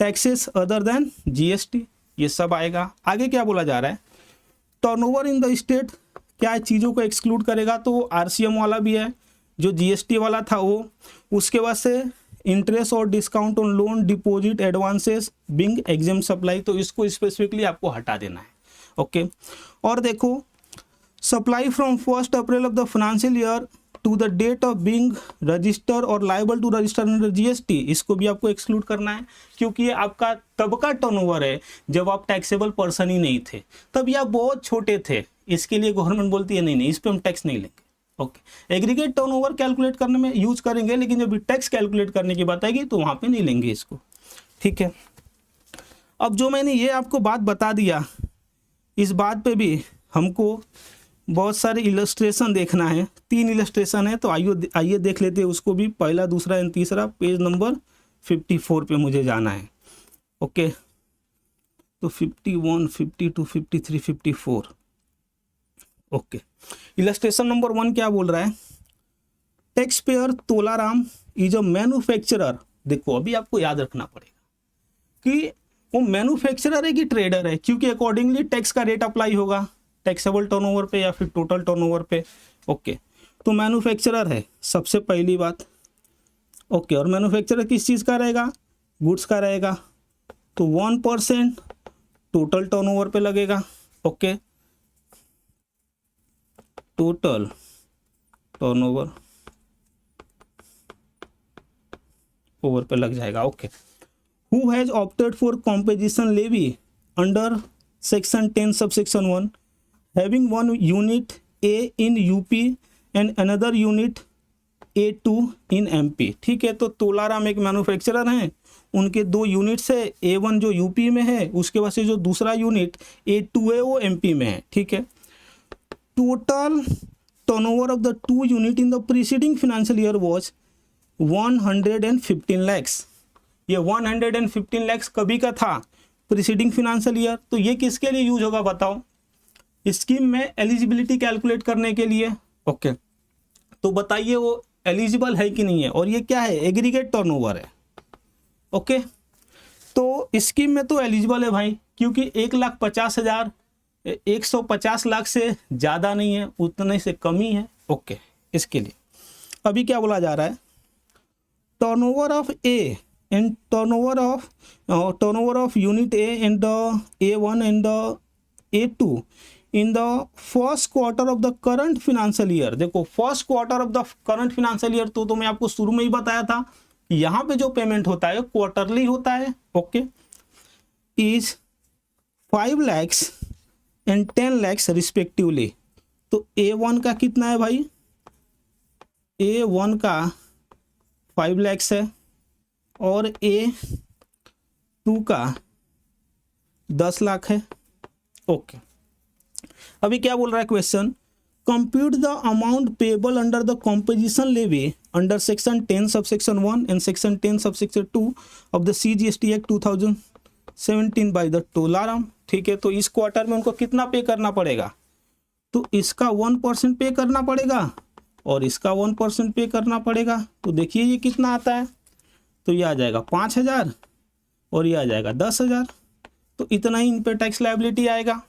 Speaker 1: taxes other than GST, ये सब आएगा। आगे क्या बोला जा रहा है, टर्नओवर इन द स्टेट क्या चीज़ों को एक्सक्लूड करेगा, तो वो आरसीएम वाला भी है, जो जीएसटी वाला था वो, उसके बाद से इंटरेस्ट और discount on loan deposit advances being exempt supply, तो इसको स्पेसिफिकली आपको हटा देना है। ओके, और देखो supply from 1 April of the financial year to the date of being register और liable to register under GST, इसको भी आपको एक्सक्लूड करना है, क्योंकि ये आपका तब का टर्नओवर है जब आप टैक्सेबल पर्सन ही नहीं थे, तब ये आप बहुत छोटे थे। इसके लिए गवर्नमेंट बोलती है नहीं नहीं, इस पर हम टैक्स नहीं लेंगे। ओके, एग्रीगेट टर्नओवर कैलकुलेट करने में यूज करेंगे, लेकिन जब टैक्स कैलकुलेट करने की बात आएगी तो वहां पे नहीं लेंगे इसको। ठीक है, अब जो मैंने ये आपको बात बता दिया, इस बात पे भी हमको बहुत सारे इलस्ट्रेशन देखना है। 3 इलस्ट्रेशन है, तो आइए देख लेते हैं उसको भी, पहला, दूसरा एंड तीसरा। पेज नंबर 54 पे मुझे जाना है। ओके, तो 51, 52, 53, 54। ओके, इलस्ट्रेशन नंबर 1 क्या बोल रहा है? Tax payer Tolaram is a manufacturer. देखो, अभी आपको याद रखना पड़ेगा कि वो मैन्युफैक्चरर है कि ट्रेडर है, क्योंकि अकॉर्डिंगली टैक्स का रेट अप्लाई होगा टैक्सेबल टर्नओवर पे या फिर टोटल टर्नओवर पे। ओके, तो मैन्युफैक्चरर है सबसे पहली बात। ओके, और मैन्युफैक्चरर किस चीज़ का रहेगा? गुड्स का रहेगा, तो 1% टोटल टर्नओवर पे लगेगा। ओके, टोटल टर्नओवर ओवर पे लग जाएगा। Okay, who has opted for composition levy under section 10 subsection 1 having one unit A in UP and another unit A2 in MP। ठीक है, तो तोलाराम एक मैन्युफैक्चरर हैं, उनके 2 यूनिट्स है, A1 जो यूपी में है, उसके बाद से जो दूसरा यूनिट A2 है वो MP में है। ठीक है, total turnover of the 2 unit in the preceding financial year was 115 lakhs। ये 115 lakhs कभी का था? Preceding financial year. तो ये किसके लिए यूज होगा बताओ? स्कीम में एलिजिबिलिटी कैलकुलेट करने के लिए। ओके, तो बताइए वो एलिजिबल है कि नहीं है, और ये क्या है? एग्रीगेट टर्नओवर है। ओके, तो स्कीम में तो एलिजिबल है भाई, क्योंकि 1,50,000 150 लाख से ज़्यादा नहीं है, उतने से कम ही है। ओके, इसके लिए अभी क्या बोला जा रहा है? Turnover of A and turnover of unit A and the A1 and the A2 in the first quarter of the current financial year. देखो, first quarter of the current financial year तो मैं आपको शुरू में ही बताया था, यहाँ पे जो पेमेंट होता है क्वार्टरली होता है। Okay, is 5 lakhs and 10 lakhs respectively. तो A1 का कितना है भाई? A1 का 5 lakhs है और A2 का 10 लाख है। ओके, अभी क्या बोल रहा है question? Compute the amount payable under the composition levy under section 10 subsection 1 and section 10 subsection 2 of the CGST act 2017 by the Tolaram. ठीक है, तो इस क्वार्टर में उनको कितना पे करना पड़ेगा? तो इसका 1% पे करना पड़ेगा और इसका 1% पे करना पड़ेगा। तो देखिए ये कितना आता है, तो ये आ जाएगा 5,000 और ये आ जाएगा 10,000। तो इतना ही इन पे टैक्स लायबिलिटी आएगा।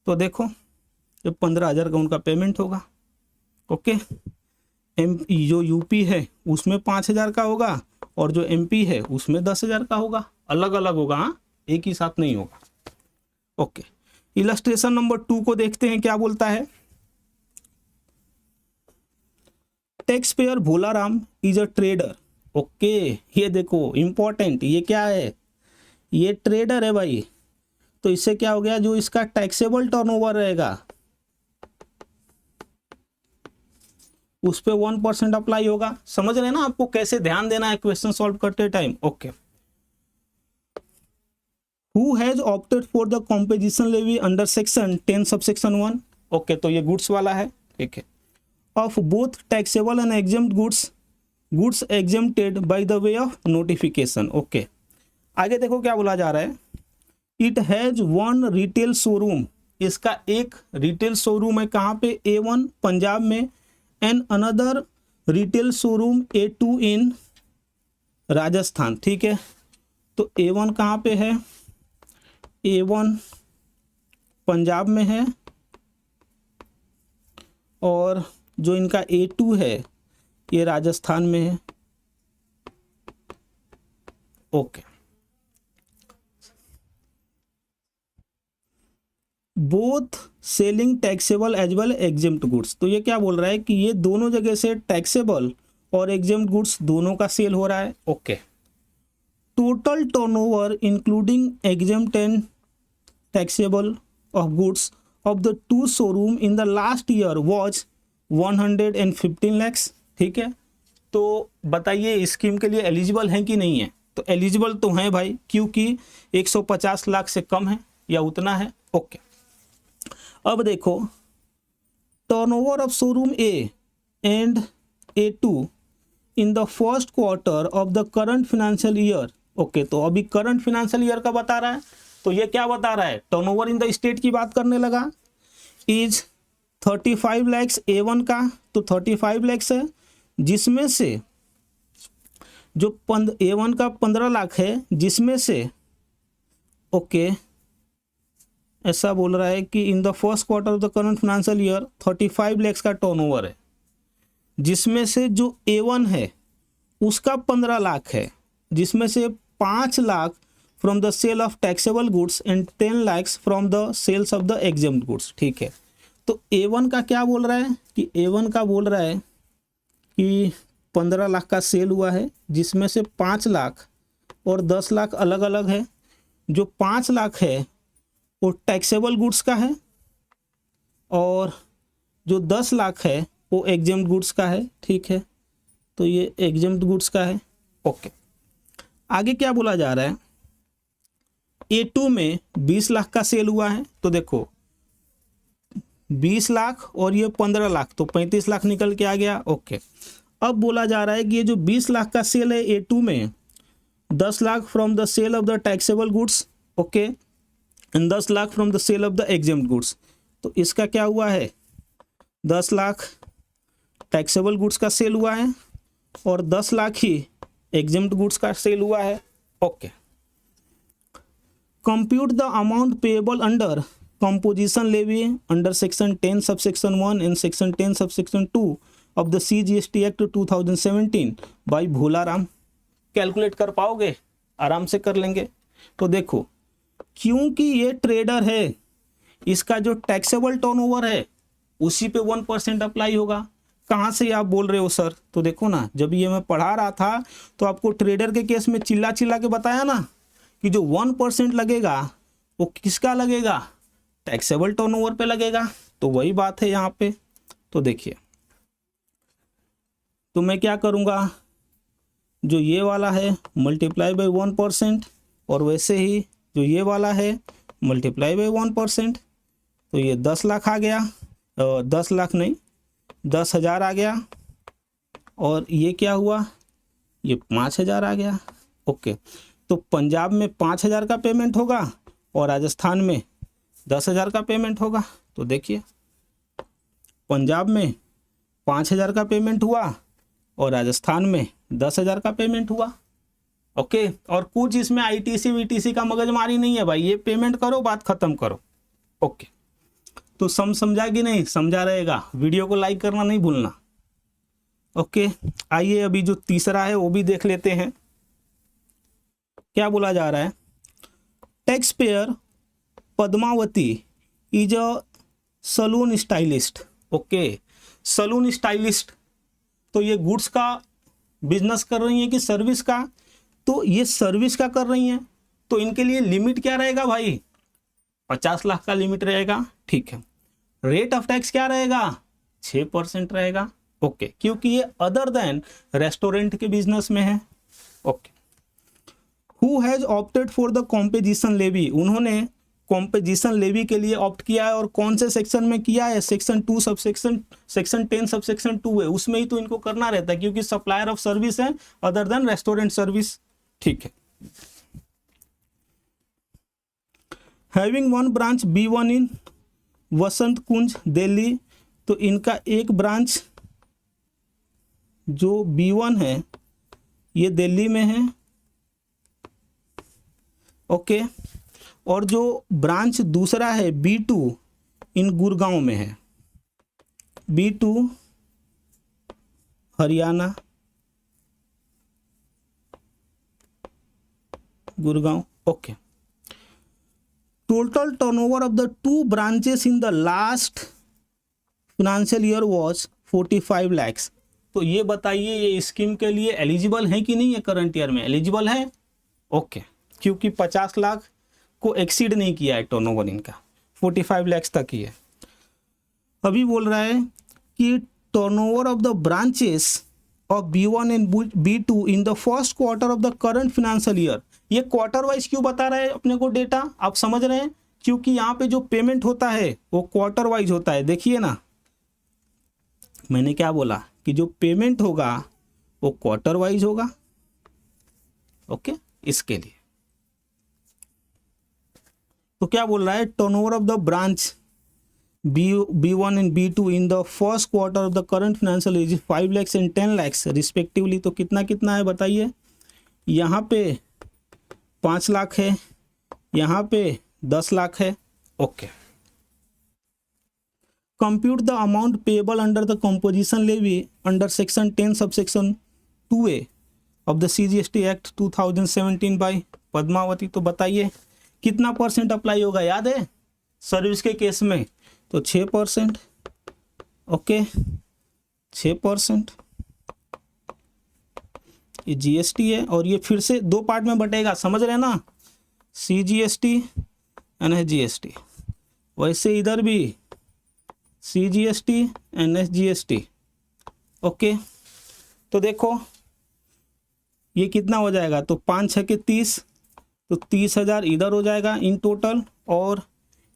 Speaker 1: तो देखो, ये 15,000 का उनका पेमेंट होगा। ओके, जो यूपी है उसमें 5,000 का होगा और जो MP है उसमें 10,000 का होगा। अलग अलग होगा, हाँ, एक ही साथ नहीं होगा। ओके, इलस्ट्रेशन नंबर 2 को देखते हैं क्या बोलता है। Tax payer Bholaram is a trader. Okay, ये देखो इंपॉर्टेंट, ये क्या है? ये ट्रेडर है भाई। तो इससे क्या हो गया? जो इसका टैक्सेबल टर्नओवर रहेगा उस पे 1% अप्लाई होगा। समझ रहे हैं ना आपको कैसे ध्यान देना है क्वेश्चन सॉल्व करते time? Okay, who has opted for the composition levy under section 10 subsection 1। Okay, तो ये गुड्स वाला है। ठीक है, of both taxable and exempt goods exempted by the way of notification. Okay, आगे देखो क्या बोला जा रहा है। It has 1 retail showroom. इसका एक रिटेल शोरूम है, कहाँ पे? A1 पंजाब में, and another retail showroom A2 इन राजस्थान। ठीक है, तो A1 कहाँ पे है? A1 पंजाब में है और जो इनका A2 है ये राजस्थान में है। Okay, both selling taxable as well exempt goods. तो ये क्या बोल रहा है कि ये दोनों जगह से टैक्सेबल और एग्जेम्प्ट गुड्स दोनों का सेल हो रहा है। Okay. Total turnover including exempt and taxable of goods of the two showroom in the last year was 115 lakhs. ठीक है, तो बताइए स्कीम के लिए एलिजिबल हैं कि नहीं है? तो एलिजिबल तो हैं भाई, क्योंकि 150 लाख से कम है या उतना है। ओके, अब देखो turnover of showroom A and A2 in the first quarter of the current financial year. Okay, तो अभी करंट फाइनेंशियल ईयर का बता रहा है, तो ये क्या बता रहा है? टर्नओवर इन द स्टेट की बात करने लगा। इज 35 लैक्स A1 का, तो 35 लैक्स है, जिसमें से जो A1 का 15 लाख है, जिसमें से ओके ऐसा बोल रहा है कि इन the first quarter of the current financial year 35 lakhs का टर्नओवर है, जिसमें से जो A1 है उसका 15 लाख है, जिसमें से 5 lakh from the sale of taxable goods and 10 lakh from the sales of the exempt goods. ठीक है, तो A1 का क्या बोल रहा है कि A1 का बोल रहा है कि 15 लाख का सेल हुआ है, जिसमें से 5 लाख और 10 लाख अलग अलग है। जो 5 लाख है वो टैक्सेबल गुड्स का है, और जो 10 लाख है वो एग्जेम्प्ट गुड्स का है। ठीक है, तो ये एग्जेम्प्ट गुड्स का है। ओके, आगे क्या बोला जा रहा है? A2 में 20 लाख का सेल हुआ है, तो देखो 20 लाख और ये 15 लाख, तो 35 लाख निकल के आ गया। ओके, अब बोला जा रहा है कि ये जो 20 लाख का सेल है A2 में, 10 lakh from the sale of the taxable goods, okay, and 10 lakh from the sale of the exempt goods. तो इसका क्या हुआ है? 10 लाख टैक्सेबल गुड्स का सेल हुआ है और 10 लाख ही एग्जेम्प्ट गुड्स का सेल हुआ है। Okay, compute the amount payable under composition levy under section 10 subsection 1 and section 10 subsection 2 of the CGST act 2017 by Bholaram. Calculate कर पाओगे? आराम से कर लेंगे। तो देखो, क्योंकि ये ट्रेडर है, इसका जो टैक्सेबल टर्नओवर है उसी पे 1% अप्लाई होगा। कहाँ से आप बोल रहे हो सर? तो देखो ना, जब ये मैं पढ़ा रहा था तो आपको ट्रेडर के केस में चिल्ला चिल्ला के बताया ना कि जो 1% लगेगा वो किसका लगेगा? टैक्सेबल टर्नओवर पे लगेगा। तो वही बात है यहाँ पे। तो देखिए, तो मैं क्या करूँगा, जो ये वाला है मल्टीप्लाई बाई 1%, और वैसे ही जो ये वाला है मल्टीप्लाई बाई 1%। तो ये 10 लाख आ गया, 10 लाख नहीं 10,000 आ गया, और ये क्या हुआ? ये 5,000 आ गया। ओके, तो पंजाब में 5,000 का पेमेंट होगा और राजस्थान में 10,000 का पेमेंट होगा। तो देखिए, पंजाब में 5,000 का पेमेंट हुआ और राजस्थान में 10,000 का पेमेंट हुआ। ओके, और कुछ इसमें ITC VTC का मगजमारी नहीं है भाई, ये पेमेंट करो, बात खत्म करो। ओके, तो समझा कि नहीं? समझा रहेगा। वीडियो को लाइक करना नहीं भूलना। ओके, आइए अभी जो तीसरा है वो भी देख लेते हैं। क्या बोला जा रहा है? Taxpayer Padmavati is a salon stylist. Okay, salon stylist, तो ये गुड्स का बिजनेस कर रही है कि सर्विस का? तो ये सर्विस का कर रही हैं, तो इनके लिए लिमिट क्या रहेगा भाई? 50 लाख का लिमिट रहेगा। ठीक है, रेट ऑफ टैक्स क्या रहेगा? 6% रहेगा। ओके, क्योंकि ये अदर देन रेस्टोरेंट के बिजनेस में है। Okay, who has opted for the composition levy? उन्होंने कॉम्पोजिशन लेवी के लिए ऑप्ट किया है, और कौन से सेक्शन में किया है? सेक्शन 2 सबसेक्शन सेक्शन 10 सबसेक्शन 2 है, उसमें ही तो इनको करना रहता है, क्योंकि सप्लायर ऑफ सर्विस है अदर देन रेस्टोरेंट सर्विस। ठीक है, हैविंग वन ब्रांच B1 इन वसंत कुंज दिल्ली, तो इनका एक ब्रांच जो B1 है ये दिल्ली में है। ओके, और जो ब्रांच दूसरा है B2 इन गुड़गांव में है। B2 Haryana, Gurgaon. Okay, total turnover of the 2 branches in the last financial year was 45 lakhs। तो ये बताइए ये स्कीम के लिए एलिजिबल है कि नहीं है? करंट ईयर में एलिजिबल है, ओके, क्योंकि 50 लाख को एक्सीड नहीं किया है टर्नओवर इनका, 45 lakhs तक ही है। अभी बोल रहा है कि turnover of the branches of B1 and B2 in the first quarter of the current financial year. ये क्वार्टर वाइज क्यों बता रहा है अपने को डेटा, आप समझ रहे हैं? क्योंकि यहाँ पे जो पेमेंट होता है वो क्वार्टर वाइज होता है। देखिए ना, मैंने क्या बोला कि जो पेमेंट होगा वो क्वार्टर वाइज होगा, ओके। इसके लिए तो क्या बोल रहा है, turnover of the branch B1 and B2 in the first quarter of the current financial year is 5 lakhs and 10 lakhs respectively. तो कितना कितना है बताइए? यहाँ पे 5 लाख है, यहाँ पे 10 लाख है, okay. Compute the amount payable under the composition levy under section 10 subsection 2A of the CGST act 2017 by Padmavati. तो बताइए कितना % अप्लाई होगा, याद है सर्विस के केस में? तो 6%, ओके, 6%। ये GST है और ये फिर से 2 पार्ट में बटेगा, समझ रहे हैं ना? CGST NSGST। वैसे इधर भी CGST NSGST, ओके। तो देखो ये कितना हो जाएगा, तो 5 6 के 30, तो 30,000 इधर हो जाएगा इन टोटल, और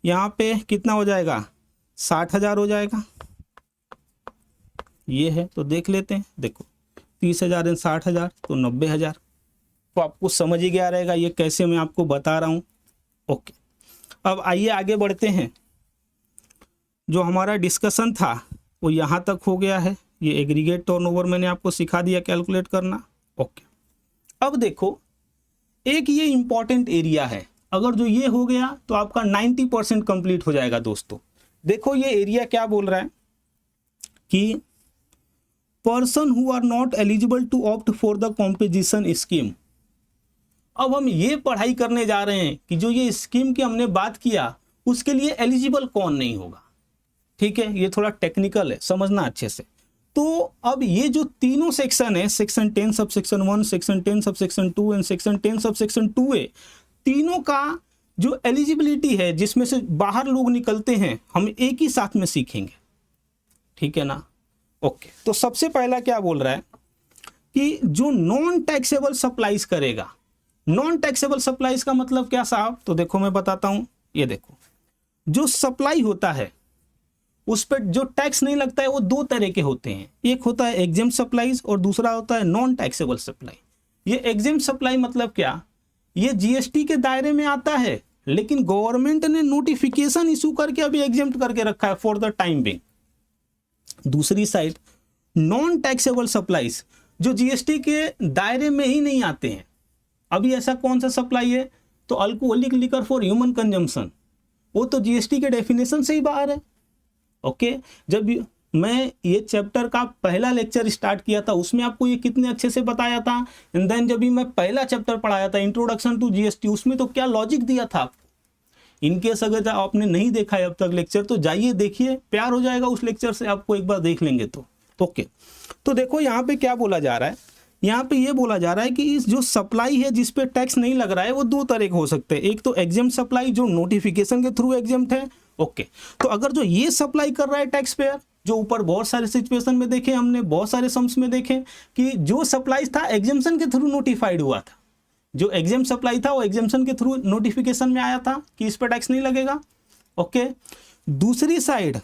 Speaker 1: यहाँ पे कितना हो जाएगा, 60,000 हो जाएगा। ये है, तो देख लेते हैं। देखो 30,000 एंड 60,000 तो 90,000। तो आपको समझ ही गया रहेगा ये कैसे मैं आपको बता रहा हूँ, ओके। अब आइए आगे बढ़ते हैं। जो हमारा डिस्कशन था वो यहाँ तक हो गया है। ये एग्रीगेट टर्नओवर मैंने आपको सिखा दिया कैलकुलेट करना, ओके। अब देखो एक ये इंपॉर्टेंट एरिया है, अगर जो ये हो गया तो आपका 90% कंप्लीट हो जाएगा दोस्तों। देखो ये एरिया क्या बोल रहा है कि person who are not eligible to opt for the composition scheme. अब हम ये पढ़ाई करने जा रहे हैं कि जो ये स्कीम की हमने बात किया उसके लिए एलिजिबल कौन नहीं होगा, ठीक है। ये थोड़ा टेक्निकल है, समझना अच्छे से। तो अब ये जो तीनों सेक्शन है, section 10 sub section 1, section 10 sub section 2 and section 10 sub section 2A, तीनों का जो एलिजिबिलिटी है जिसमें से बाहर लोग निकलते हैं, हम एक ही साथ में सीखेंगे, ठीक है ना, ओके। तो सबसे पहला क्या बोल रहा है कि जो नॉन टैक्सेबल सप्लाईज करेगा। नॉन टैक्सेबल सप्लाईज का मतलब क्या साहब? तो देखो मैं बताता हूं। ये देखो जो सप्लाई होता है उस पर जो टैक्स नहीं लगता है वो 2 तरह के होते हैं। एक होता है एग्जेम्प्ट सप्लाईज और दूसरा होता है नॉन टैक्सेबल सप्लाई। ये एग्जेम्प्ट सप्लाई मतलब क्या? ये GST के दायरे में आता है, लेकिन गवर्नमेंट ने नोटिफिकेशन इशू करके अभी एग्जेम्प्ट करके रखा है फॉर द टाइम बिंग। दूसरी साइड नॉन टैक्सेबल सप्लाईज जो GST के दायरे में ही नहीं आते हैं। अभी ऐसा कौन सा सप्लाई है? तो alcoholic liquor for human consumption, वो तो GST के डेफिनेशन से ही बाहर है, ओके। जब मैं ये चैप्टर का पहला लेक्चर स्टार्ट किया था उसमें आपको ये कितने अच्छे से बताया था। एंड देन जब भी मैं पहला चैप्टर पढ़ाया था इंट्रोडक्शन टू GST, उसमें तो क्या लॉजिक दिया था आपको। इनकेस अगर आपने नहीं देखा है अब तक लेक्चर तो जाइए देखिए, प्यार हो जाएगा उस लेक्चर से, आपको एक बार देख लेंगे तो, ओके। तो देखो यहाँ पे क्या बोला जा रहा है, यहाँ पे ये बोला जा रहा है कि इस जो सप्लाई है जिस पे टैक्स नहीं लग रहा है वो 2 तरह के हो सकते हैं। एक तो एग्जेम्प्ट सप्लाई जो नोटिफिकेशन के थ्रू एग्जेम्प्ट है, ओके। तो अगर जो ये सप्लाई कर रहा है टैक्स पेयर, जो ऊपर बहुत सारे सिचुएशन में देखे हमने, बहुत सारे सम्स में देखे कि जो सप्लाई था एग्जेम्पशन के थ्रू नोटिफाइड हुआ था। जो एग्जेम्प्ट सप्लाई था वो एग्जेम्पशन के थ्रू नोटिफिकेशन में आया था कि इस पर टैक्स नहीं लगेगा, ओके। दूसरी साइड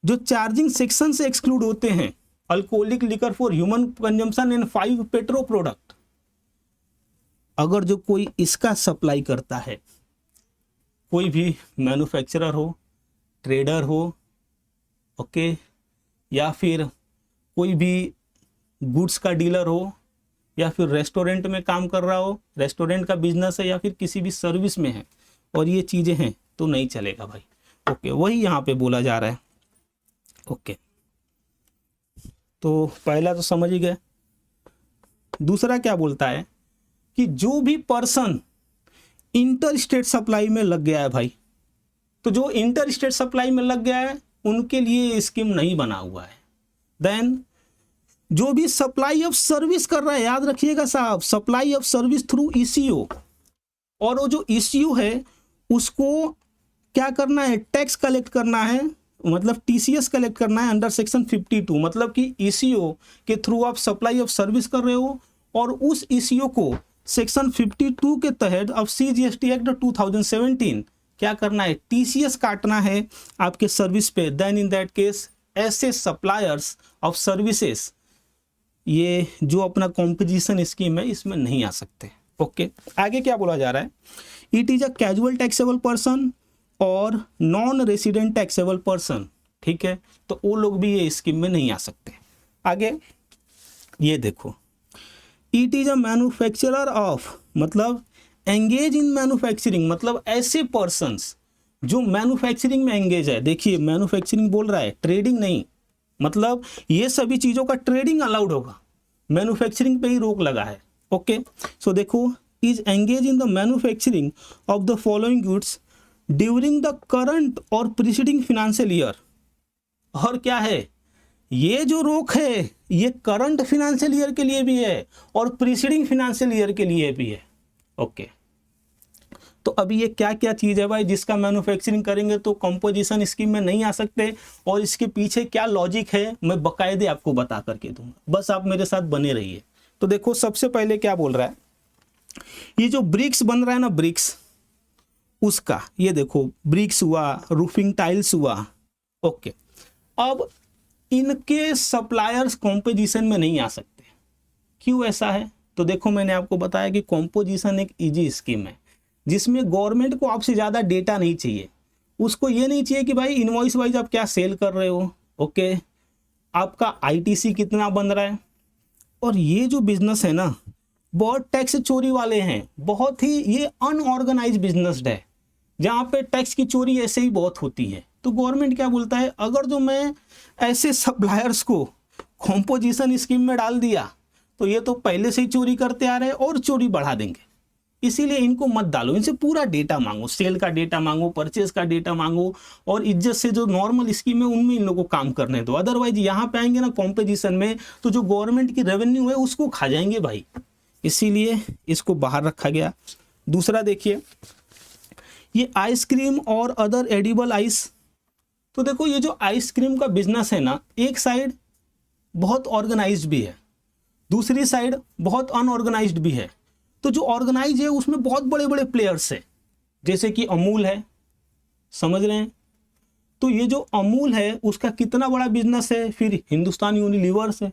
Speaker 1: जो चार्जिंग सेक्शन से एक्सक्लूड होते हैं, alcoholic liquor for human consumption and 5 petro product, अगर जो कोई इसका सप्लाई करता है, कोई भी मैन्युफैक्चरर हो, ट्रेडर हो, ओके, या फिर कोई भी गुड्स का डीलर हो, या फिर रेस्टोरेंट में काम कर रहा हो, रेस्टोरेंट का बिजनेस है, या फिर किसी भी सर्विस में है और ये चीज़ें हैं तो नहीं चलेगा भाई, ओके। वही यहाँ पे बोला जा रहा है, ओके। तो पहला तो समझ ही गए। दूसरा क्या बोलता है कि जो भी पर्सन इंटर स्टेट सप्लाई में लग गया है भाई, तो जो इंटर स्टेट सप्लाई में लग गया है उनके लिए ये स्कीम नहीं बना हुआ है। देन जो भी सप्लाई ऑफ सर्विस कर रहा है, याद रखिएगा साहब, supply of service through eco, और वो जो ईसीओ है उसको क्या करना है, टैक्स कलेक्ट करना है, मतलब टीसीएस कलेक्ट करना है अंडर सेक्शन 52। मतलब कि ईसीओ के थ्रू आप सप्लाई ऑफ सर्विस कर रहे हो और उस ईसीओ को सेक्शन 52 के तहत अब सीजीएसटी एक्ट 2017 क्या करना है, टीसीएस काटना है आपके सर्विस पे। देन इन दैट केस ऐसे सप्लायर्स ऑफ सर्विसेज ये जो अपना कॉम्पोजिशन स्कीम है इसमें नहीं आ सकते। ओके, आगे क्या बोला जा रहा है, it is a casual taxable person और नॉन रेसिडेंट टैक्सेबल पर्सन। ठीक है, तो वो लोग भी ये स्कीम में नहीं आ सकते। आगे ये देखो, it is a manufacturer of, मतलब एंगेज इन मैन्युफैक्चरिंग, मतलब ऐसे पर्सन्स जो मैन्युफैक्चरिंग में एंगेज है। देखिए मैन्युफैक्चरिंग बोल रहा है, ट्रेडिंग नहीं, मतलब ये सभी चीज़ों का ट्रेडिंग अलाउड होगा, मैन्युफैक्चरिंग पे ही रोक लगा है। ओके, सो देखो, is engage in the manufacturing of the following goods during the current और प्रीसीडिंग फाइनेंशियल ईयर। और क्या है, ये जो रोक है ये करंट फाइनेंशियल ईयर के लिए भी है और प्रीसीडिंग फाइनेंशियल ईयर के लिए भी है। ओके, तो अभी ये क्या क्या चीज़ है भाई जिसका मैन्युफैक्चरिंग करेंगे तो कंपोजिशन स्कीम में नहीं आ सकते, और इसके पीछे क्या लॉजिक है मैं बकायदे आपको बता करके दूंगा, बस आप मेरे साथ बने रहिए। तो देखो सबसे पहले क्या बोल रहा है, ये जो ब्रिक्स बन रहा है ना, ब्रिक्स, उसका ये देखो ब्रिक्स हुआ, रूफिंग टाइल्स हुआ। ओके, अब इनके सप्लायर्स कॉम्पोजिशन में नहीं आ सकते। क्यों ऐसा है, तो देखो मैंने आपको बताया कि कॉम्पोजिशन एक इजी स्कीम है जिसमें गवर्नमेंट को आपसे ज़्यादा डेटा नहीं चाहिए। उसको ये नहीं चाहिए कि भाई इनवॉइस वाइज आप क्या सेल कर रहे हो, ओके, आपका आईटीसी कितना बन रहा है। और ये जो बिजनेस है ना बहुत टैक्स चोरी वाले हैं, बहुत ही ये अनऑर्गेनाइज बिजनेस है जहाँ पे टैक्स की चोरी ऐसे ही बहुत होती है। तो गवर्नमेंट क्या बोलता है, अगर जो मैं ऐसे सप्लायर्स को कॉम्पोजिशन स्कीम में डाल दिया तो ये तो पहले से ही चोरी करते आ रहे हैं और चोरी बढ़ा देंगे, इसीलिए इनको मत डालो, इनसे पूरा डेटा मांगो, सेल का डेटा मांगो, परचेज का डेटा मांगो, और इज्जत से जो नॉर्मल स्कीम है उनमें इन लोगों को काम करने दो। अदरवाइज यहाँ पे आएंगे ना कॉम्पोजिशन में तो जो गवर्नमेंट की रेवेन्यू है उसको खा जाएंगे भाई, इसीलिए इसको बाहर रखा गया। दूसरा देखिए, ये आइसक्रीम और अदर एडिबल आइस, तो देखो ये जो आइसक्रीम का बिजनेस है ना, एक साइड बहुत ऑर्गेनाइज्ड भी है, दूसरी साइड बहुत अनऑर्गेनाइज्ड भी है। तो जो ऑर्गेनाइज है उसमें बहुत बड़े बड़े प्लेयर्स है, जैसे कि अमूल है, समझ रहे हैं। तो ये जो अमूल है उसका कितना बड़ा बिजनेस है, फिर हिंदुस्तान यूनिलीवर्स है।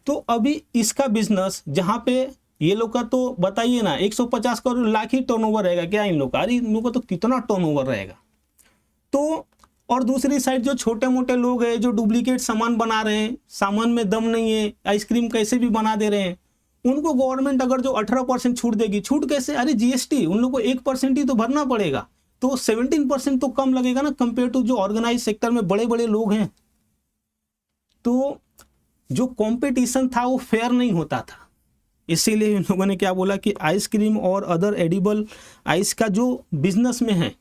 Speaker 1: तो अभी इसका बिजनेस जहाँ पे ये लोग का तो बताइए ना 150 करोड़ लाख ही टर्नओवर रहेगा क्या इन लोग का, अरे इन लोग का तो कितना टर्नओवर रहेगा। तो और दूसरी साइड जो छोटे मोटे लोग हैं जो डुप्लीकेट सामान बना रहे हैं, सामान में दम नहीं है, आइसक्रीम कैसे भी बना दे रहे हैं, उनको गवर्नमेंट अगर जो 18% छूट देगी, छूट कैसे, अरे जीएसटी उन लोग को 1% ही तो भरना पड़ेगा, तो 17% तो कम लगेगा ना कंपेयर टू जो ऑर्गेनाइज सेक्टर में बड़े बड़े लोग हैं। तो जो कंपटीशन था वो फेयर नहीं होता था, इसीलिए इन लोगों ने क्या बोला कि आइसक्रीम और अदर एडिबल आइस का जो बिजनेस में है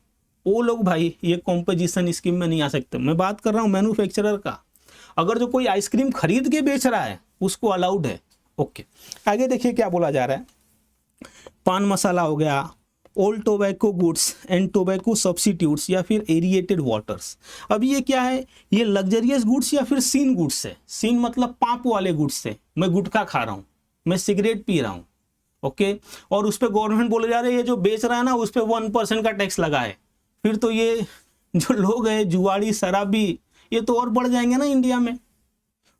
Speaker 1: वो लोग भाई ये कंपोजिशन स्कीम में नहीं आ सकते। मैं बात कर रहा हूँ मैन्युफैक्चरर का, अगर जो कोई आइसक्रीम खरीद के बेच रहा है उसको अलाउड है। ओके, आगे देखिए क्या बोला जा रहा है, पान मसाला हो गया, old tobacco goods and tobacco substitutes या फिर एरिएटेड वाटर्स। अब ये क्या है, ये लग्जरियस गुड्स या फिर सीन गुड्स है। सीन मतलब पाप वाले गुड्स से, मैं गुटखा खा रहा हूँ, मैं सिगरेट पी रहा हूँ, ओके, और उस पर गवर्नमेंट बोले जा रहे हैं ये जो बेच रहा है ना उस पर 1% का टैक्स लगा है, फिर तो ये जो लोग हैं जुआड़ी शराबी ये तो और बढ़ जाएंगे ना इंडिया में।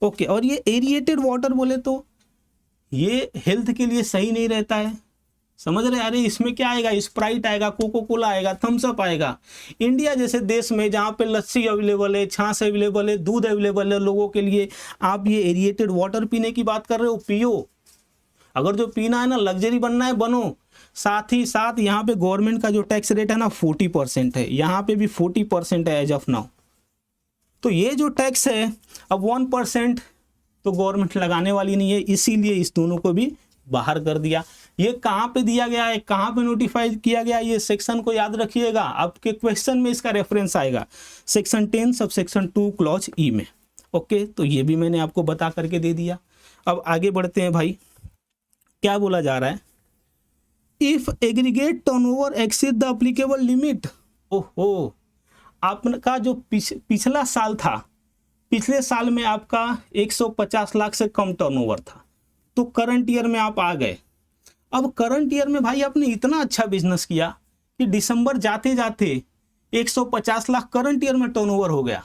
Speaker 1: ओके, और ये एरिएटेड वाटर बोले तो ये हेल्थ के लिए सही नहीं रहता है, समझ रहे, अरे इसमें क्या आएगा, स्प्राइट आएगा, कोको कोला आएगा, थम्स अप आएगा। इंडिया जैसे देश में जहाँ पे लस्सी अवेलेबल है, छाछ अवेलेबल है, दूध अवेलेबल है लोगों के लिए, आप ये एरिएटेड वाटर पीने की बात कर रहे हो, पियो, अगर जो पीना है ना लग्जरी बनना है बनो। साथ ही साथ यहाँ पे गवर्नमेंट का जो टैक्स रेट है ना 40% है, यहाँ पे भी 40% है एज ऑफ नाउ। तो ये जो टैक्स है अब 1% तो गवर्नमेंट लगाने वाली नहीं है, इसीलिए इस दोनों को भी बाहर कर दिया। ये कहाँ पे दिया गया है, कहाँ पे नोटिफाई किया गया, ये सेक्शन को याद रखिएगा, आपके क्वेश्चन में इसका रेफरेंस आएगा, सेक्शन 10 सब सेक्शन 2 क्लॉज ई में। ओके, तो ये भी मैंने आपको बता करके दे दिया। अब आगे बढ़ते हैं भाई, क्या बोला जा रहा है, if aggregate turnover exceed the applicable limit. ओहो, आपका जो पिछला साल था, पिछले साल में आपका 150 लाख से कम टर्नओवर था, तो करंट ईयर में आप आ गए। अब करंट ईयर में भाई आपने इतना अच्छा बिजनेस किया कि दिसंबर जाते जाते 150 लाख करंट ईयर में टर्नओवर हो गया।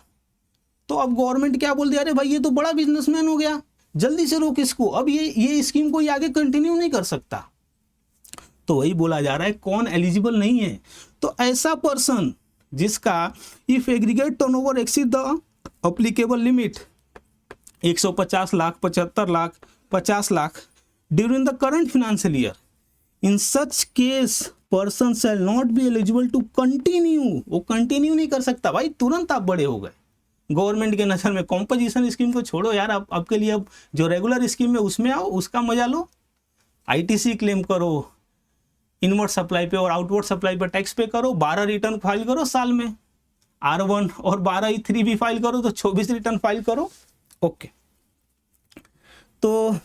Speaker 1: तो अब गवर्नमेंट क्या बोल दिया, अरे भाई ये तो बड़ा बिजनेसमैन हो गया, जल्दी से रोक इसको, अब ये स्कीम कोई आगे कंटिन्यू नहीं कर सकता। तो वही बोला जा रहा है, कौन एलिजिबल नहीं है, तो ऐसा पर्सन जिसका if aggregate turnover exceed the applicable limit 150 lakh, 75 lakh, 50 lakh during the current financial year, in such case person shall not be eligible to continue. वो कंटिन्यू नहीं कर सकता भाई, तुरंत आप बड़े हो गए गवर्नमेंट के नजर में। कॉम्पोजिशन स्कीम को छोड़ो यार, आपके लिए अब जो रेगुलर स्कीम है उसमें आओ, उसका मजा लो, आईटीसी क्लेम करो, इनवर्ड सप्लाई पे और आउटवर्ड सप्लाई पे टैक्स पे करो, 12 रिटर्न फाइल करो साल में, R1 और 12E3 भी फाइल करो तो 24 रिटर्न फाइल करो। ओके, तो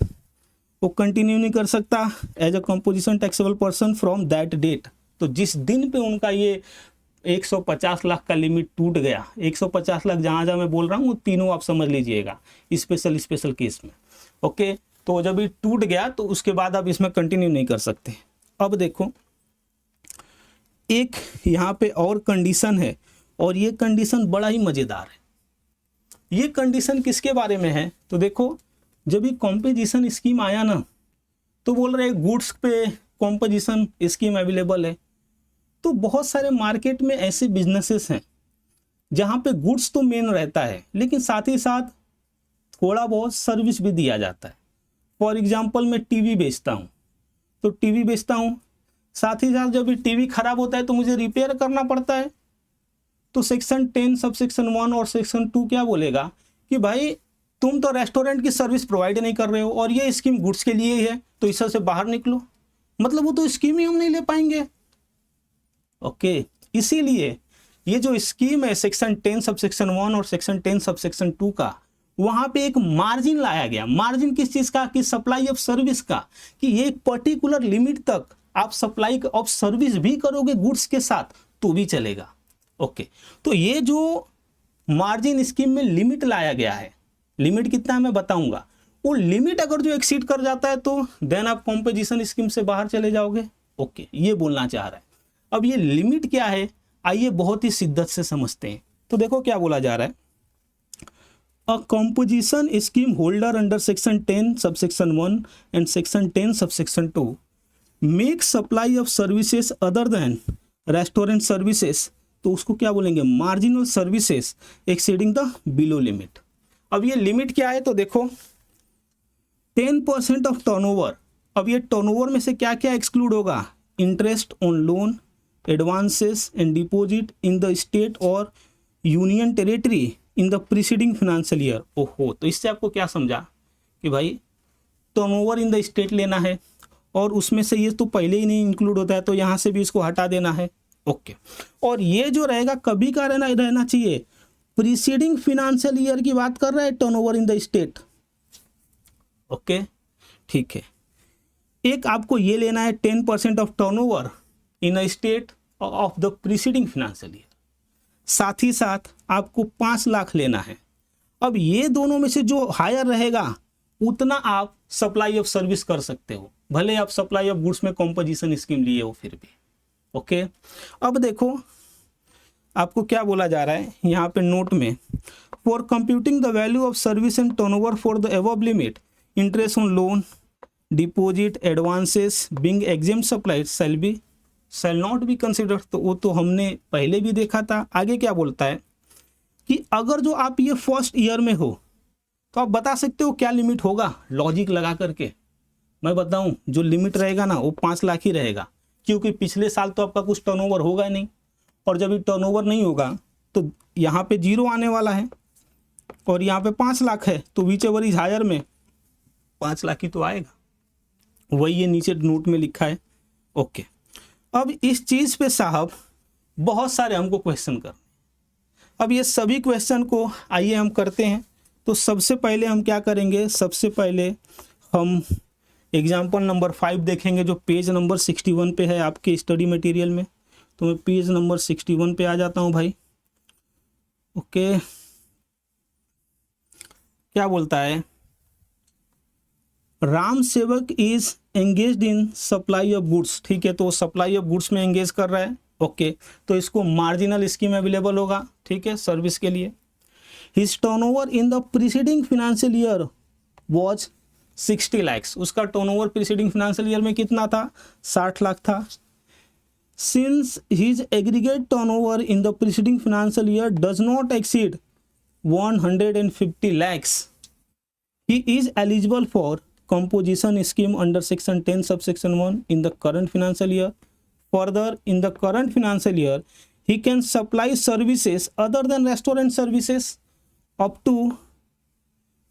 Speaker 1: वो कंटिन्यू नहीं कर सकता as a composition taxable person from that date. तो जिस दिन पे उनका ये 150 लाख का लिमिट टूट गया, 150 लाख जहाँ जहाँ मैं बोल रहा हूँ तीनों आप समझ लीजिएगा स्पेशल केस में। ओके, तो जब ये टूट गया तो उसके बाद आप इसमें कंटिन्यू नहीं कर सकते। अब देखो, एक यहाँ पे और कंडीशन है, और ये कंडीशन बड़ा ही मज़ेदार है। ये कंडीशन किसके बारे में है, तो देखो, जब ये कॉम्पोजिशन स्कीम आया ना, तो बोल रहे गुड्स पे कॉम्पोजिशन स्कीम अवेलेबल है। तो बहुत सारे मार्केट में ऐसे बिजनेसेस हैं जहाँ पे गुड्स तो मेन रहता है, लेकिन साथ ही साथ थोड़ा बहुत सर्विस भी दिया जाता है। फॉर एग्जांपल मैं टीवी बेचता हूँ, तो टीवी बेचता हूँ, साथ ही साथ जब ये टीवी खराब होता है तो मुझे रिपेयर करना पड़ता है। तो सेक्शन 10 सब सेक्शन 1 और सेक्शन 2 क्या बोलेगा कि भाई तुम तो रेस्टोरेंट की सर्विस प्रोवाइड नहीं कर रहे हो और ये स्कीम गुड्स के लिए ही है, तो इससे से बाहर निकलो, मतलब वो तो स्कीम ही हम नहीं ले पाएंगे। ओके, इसीलिए ये जो स्कीम है सेक्शन 10 सब सेक्शन 1 और सेक्शन 10 सब सेक्शन 2 का, वहां पे एक मार्जिन लाया गया। मार्जिन किस चीज का, कि सप्लाई ऑफ सर्विस का, कि ये एक पर्टिकुलर लिमिट तक आप सप्लाई ऑफ सर्विस भी करोगे गुड्स के साथ तो भी चलेगा। ओके, तो ये जो मार्जिन स्कीम में लिमिट लाया गया है, लिमिट कितना है मैं बताऊंगा, वो लिमिट अगर जो एक्सीड कर जाता है तो देन आप कॉम्पोजिशन स्कीम से बाहर चले जाओगे। ओके, ये बोलना चाह रहा है। अब ये लिमिट क्या है, आइए बहुत ही शिद्दत से समझते हैं। तो देखो क्या बोला जा रहा है, a composition scheme holder under section 10 subsection 1 and section 10 subsection 2 make supply of services other than restaurant services, तो उसको क्या बोलेंगे, marginal services exceeding the below limit. अब ये लिमिट क्या है, तो देखो 10% ऑफ टर्नओवर। अब ये टर्नओवर में से क्या क्या एक्सक्लूड होगा, interest on loan, advances and deposit in the state और union territory in the preceding financial year. ओहो, तो इससे आपको क्या समझा कि भाई टर्नओवर इन द स्टेट लेना है, और उसमें से ये तो पहले ही नहीं इंक्लूड होता है, तो यहाँ से भी इसको हटा देना है। ओके, और ये जो रहेगा कभी का रहना चाहिए, प्रीसीडिंग फाइनेंशियल ईयर की बात कर रहा है turnover in the state. Okay, ठीक है। एक आपको ये लेना है 10% of turnover in a state of the preceding financial year, साथ ही साथ आपको 5 लाख लेना है। अब ये दोनों में से जो हायर रहेगा उतना आप सप्लाई ऑफ सर्विस कर सकते हो, भले आप सप्लाई ऑफ गुड्स में कॉम्पोजिशन स्कीम लिए हो फिर भी। ओके, अब देखो आपको क्या बोला जा रहा है यहाँ पे नोट में, for computing the value of service and turnover for the above limit, interest on loan, deposit, advances being exempt supply shall not be considered. तो वो तो हमने पहले भी देखा था। आगे क्या बोलता है कि अगर जो आप ये फर्स्ट ईयर में हो तो आप बता सकते हो क्या लिमिट होगा, लॉजिक लगा करके मैं बताऊं, जो लिमिट रहेगा ना वो 5 लाख ही रहेगा, क्योंकि पिछले साल तो आपका कुछ टर्नओवर होगा नहीं, और जब ये टर्नओवर नहीं होगा तो यहाँ पे 0 आने वाला है और यहाँ पे 5 लाख है, तो विच एवर इज हायर में 5 लाख ही तो आएगा। वही ये नीचे नोट में लिखा है। ओके, अब इस चीज़ पे साहब बहुत सारे हमको क्वेश्चन कर, अब ये सभी क्वेश्चन को आइए हम करते हैं। तो सबसे पहले हम क्या करेंगे, सबसे पहले हम एग्जाम्पल नंबर 5 देखेंगे जो पेज नंबर 61 पे है आपके स्टडी मटेरियल में। तो मैं पेज नंबर 61 पे आ जाता हूँ भाई। ओके, क्या बोलता है, राम सेवक is engaged in supply of goods. ठीक है, तो सप्लाई ऑफ गुड्स में एंगेज कर रहा है। ओके, तो इसको मार्जिनल स्कीम अवेलेबल होगा। ठीक है, सर्विस के लिए। His turnover in the preceding financial year was 60 lakhs। उसका टर्नओवर प्रीसीडिंग फाइनेंशियल ईयर में कितना था, 60 लाख था। Since his aggregate turnover in the preceding financial year does not exceed 150 lakhs, he is eligible for composition scheme under section 10 subsection 1 in the current financial year. Further, in the current financial year he can supply services other than restaurant services up to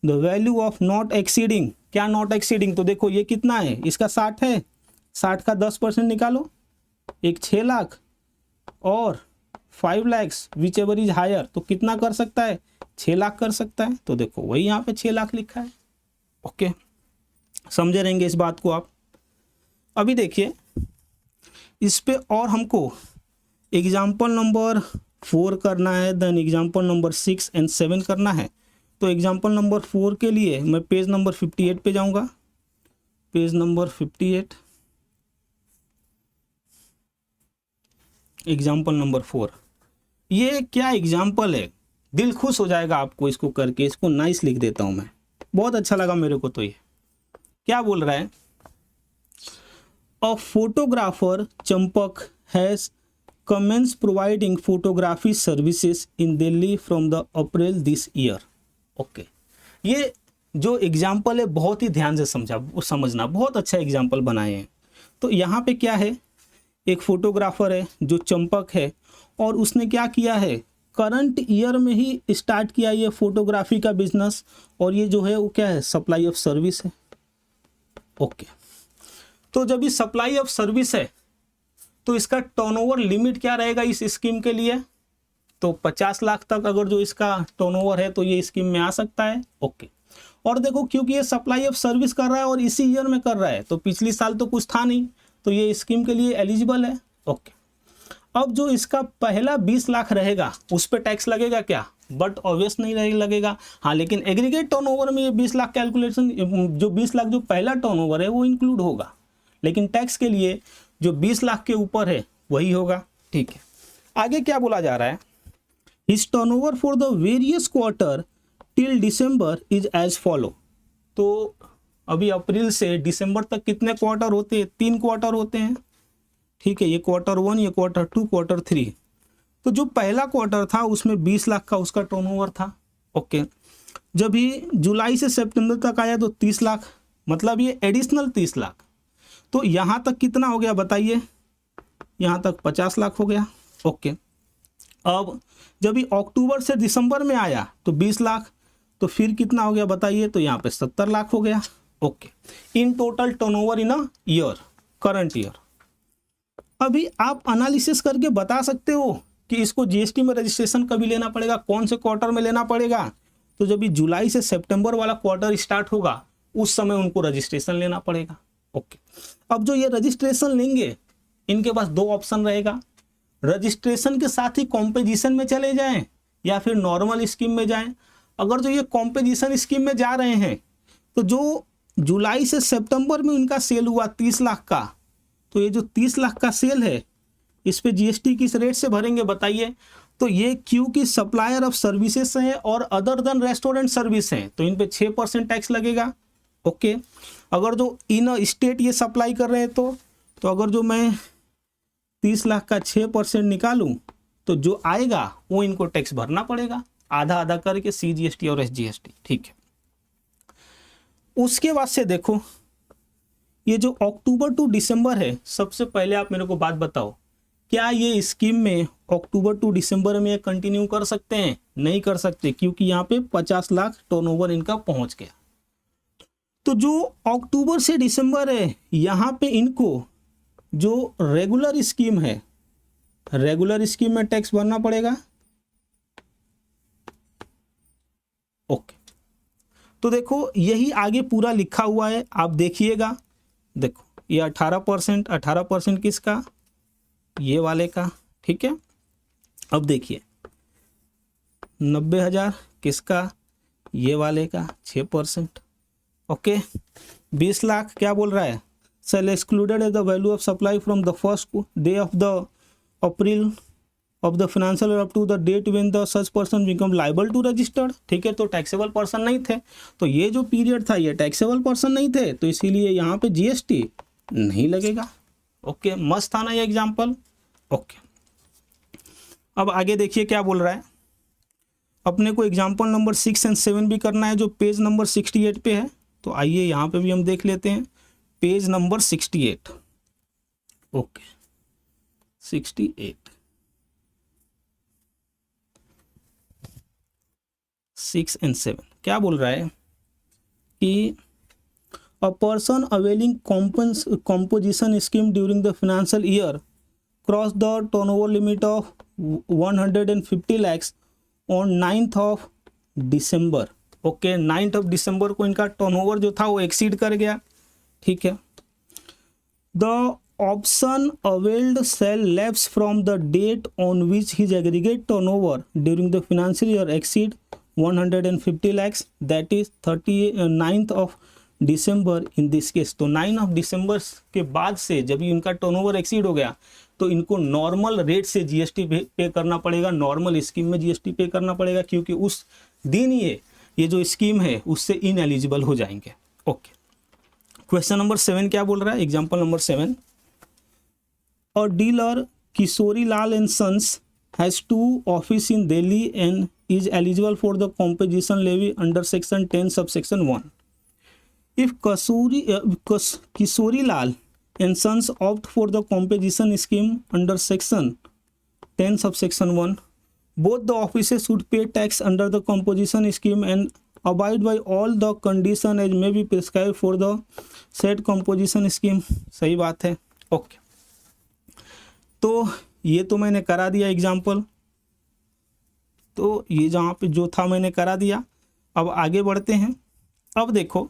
Speaker 1: the value of not exceeding, क्या not exceeding, तो देखो ये कितना है, इसका 60 है, 60 का 10% निकालो, एक 6 लाख और 5 lakhs which ever is higher, तो कितना कर सकता है, 6 लाख कर सकता है। तो देखो वही यहाँ पे 6 लाख लिखा है। ओके, समझे रहेंगे इस बात को आप। अभी देखिए इस पे और हमको एग्जाम्पल नंबर 4 करना है, देन एग्जाम्पल नंबर 6 एंड 7 करना है। तो एग्जाम्पल नंबर 4 के लिए मैं पेज नंबर 58 पे जाऊंगा। Page number 58, example number 4। ये क्या एग्जाम्पल है, दिल खुश हो जाएगा आपको इसको करके। इसको नाइस लिख देता हूं मैं, बहुत अच्छा लगा मेरे को। तो ये क्या बोल रहा है, a photographer Champak has commence providing photography services in Delhi from the April this year. Okay, ये जो एग्जाम्पल है बहुत ही ध्यान से समझना, बहुत अच्छा एग्जाम्पल बनाए हैं। तो यहाँ पे क्या है, एक फोटोग्राफर है जो चंपक है और उसने क्या किया है, करंट ईयर में ही स्टार्ट किया ये फोटोग्राफी का बिजनेस। और ये जो है वो क्या है, सप्लाई ऑफ सर्विस है। ओके, तो जब ये सप्लाई ऑफ सर्विस है तो इसका टर्नओवर लिमिट क्या रहेगा इस स्कीम के लिए, तो 50 लाख तक अगर जो इसका टर्नओवर है तो ये स्कीम में आ सकता है। ओके, और देखो क्योंकि ये सप्लाई ऑफ सर्विस कर रहा है और इसी ईयर में कर रहा है, तो पिछली साल तो कुछ था नहीं, तो ये स्कीम के लिए एलिजिबल है। ओके, अब जो इसका पहला 20 लाख रहेगा उस पर टैक्स लगेगा क्या, बट ऑब्वियस नहीं लगेगा। हाँ, लेकिन एग्रीगेट टर्नओवर में ये 20 लाख कैलकुलेशन, जो 20 लाख जो पहला टर्नओवर है वो इंक्लूड होगा, लेकिन टैक्स के लिए जो 20 लाख के ऊपर है वही होगा। ठीक है, आगे क्या बोला जा रहा है, his turnover for the various quarter till December is as follow. तो अभी अप्रैल से दिसंबर तक कितने क्वार्टर होते हैं, 3 क्वार्टर होते हैं। ठीक है, ये क्वार्टर 1, ये क्वार्टर 2, क्वार्टर 3। तो जो पहला क्वार्टर था उसमें 20 लाख का उसका टर्नओवर था। ओके, जब ये जुलाई से सितंबर तक आया तो 30 लाख, मतलब ये एडिशनल 30 लाख। तो यहाँ तक कितना हो गया बताइए, यहाँ तक 50 लाख हो गया। ओके, अब जब ये अक्टूबर से दिसंबर में आया तो 20 लाख, तो फिर कितना हो गया बताइए, तो यहाँ पे 70 लाख हो गया। Okay, in total turnover in a year, current year. अभी आप एनालिसिस करके बता सकते हो कि इसको जीएसटी में रजिस्ट्रेशन कभी लेना पड़ेगा, कौन से क्वार्टर में लेना पड़ेगा। तो जब ये जुलाई से सितंबर वाला क्वार्टर स्टार्ट होगा उस समय उनको रजिस्ट्रेशन लेना पड़ेगा। ओके, अब जो ये रजिस्ट्रेशन लेंगे इनके पास 2 ऑप्शन रहेगा, रजिस्ट्रेशन के साथ ही कॉम्पोजिशन में चले जाएं या फिर नॉर्मल स्कीम में जाएं। अगर जो ये कॉम्पोजिशन स्कीम में जा रहे हैं तो जो जुलाई से सितंबर में उनका सेल हुआ 30 लाख का, तो ये जो 30 लाख का सेल है इस पे जीएसटी किस रेट से भरेंगे बताइए। तो ये क्योंकि सप्लायर ऑफ सर्विसेज हैं और अदर देन रेस्टोरेंट सर्विस हैं तो इन पे 6% टैक्स लगेगा। ओके, अगर जो इन स्टेट ये सप्लाई कर रहे हैं तो अगर जो मैं 30 लाख का 6% निकालूं तो जो आएगा वो इनको टैक्स भरना पड़ेगा, आधा आधा करके, CGST और SGST। ठीक है, उसके बाद से देखो ये जो अक्टूबर टू दिसंबर है, सबसे पहले आप मेरे को बात बताओ, क्या ये स्कीम में अक्टूबर टू दिसंबर में कंटिन्यू कर सकते हैं? नहीं कर सकते, क्योंकि यहाँ पे 50 लाख टर्नओवर इनका पहुंच गया। तो जो अक्टूबर से दिसंबर है, यहाँ पे इनको जो रेगुलर स्कीम है, रेगुलर स्कीम में टैक्स भरना पड़ेगा। ओके, तो देखो यही आगे पूरा लिखा हुआ है, आप देखिएगा। देखो ये 18%, 18% किसका, ये वाले का, ठीक है। अब देखिए 90,000 किसका, ये वाले का, 6%। ओके, 20 लाख क्या बोल रहा है, sale excluded as the value of supply from the first day of the April of the financial up to the date when the such person become liable to registered, ठीक है। तो टैक्सेबल पर्सन नहीं थे, तो ये जो period था ये टैक्सेबल पर्सन नहीं थे, तो इसीलिए यहाँ पे जीएसटी नहीं लगेगा। ओके, मस्त था ना ये एग्जाम्पल। ओके, अब आगे देखिए क्या बोल रहा है। अपने को एग्जाम्पल नंबर 6 और 7 भी करना है, जो पेज नंबर 68 पे है। तो आइए यहाँ पे भी हम देख लेते हैं, पेज नंबर 68। ओके, 68, 6 और 7 क्या बोल रहा है कि a person availing composition scheme during the financial year cross the turnover limit of 150 lakhs on 9th of December. Okay, 9th of दिसंबर को इनका टर्नओवर जो था वो एक्सीड कर गया, ठीक है। The option availed sale lapse from the date on which his aggregate turnover during the financial year exceed 150 lakhs, that is 9th of December in this case. तो 9 ऑफ दिसंबर के बाद से जब इनका टर्नओवर एक्सीड हो गया तो इनको नॉर्मल रेट से जीएसटी पे करना पड़ेगा, नॉर्मल स्कीम में जीएसटी पे करना पड़ेगा, क्योंकि उस दिन ये जो स्कीम है उससे इनएलिजिबल हो जाएंगे। ओके, क्वेश्चन नंबर 7 क्या बोल रहा है, example number 7। A dealer Kishori Lal and sons has 2 office in Delhi and is eligible for the composition levy under section 10 subsection 1। If Kishori Lal and sons opt for the composition scheme under section 10 subsection 1, both the offices should pay tax under the composition scheme and abide by all the condition as may be prescribed for the said composition scheme। सही बात है। Okay, तो ये तो मैंने करा दिया example, तो ये जहाँ पे जो था मैंने करा दिया। अब आगे बढ़ते हैं। अब देखो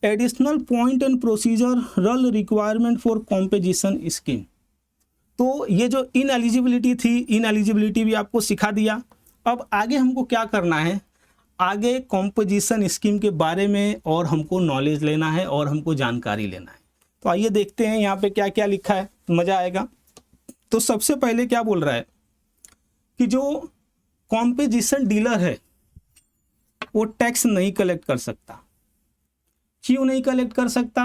Speaker 1: additional point and procedural requirement for composition scheme. तो ये जो इनएलिजिबिलिटी थी, इनएलिजिबिलिटी भी आपको सिखा दिया। अब आगे हमको क्या करना है, आगे कॉम्पोजिशन स्कीम के बारे में और हमको नॉलेज लेना है और हमको जानकारी लेना है। तो आइए देखते हैं यहाँ पे क्या क्या लिखा है, मज़ा आएगा। तो सबसे पहले क्या बोल रहा है कि जो कॉम्पोजिशन डीलर है वो टैक्स नहीं कलेक्ट कर सकता। क्यों नहीं कलेक्ट कर सकता,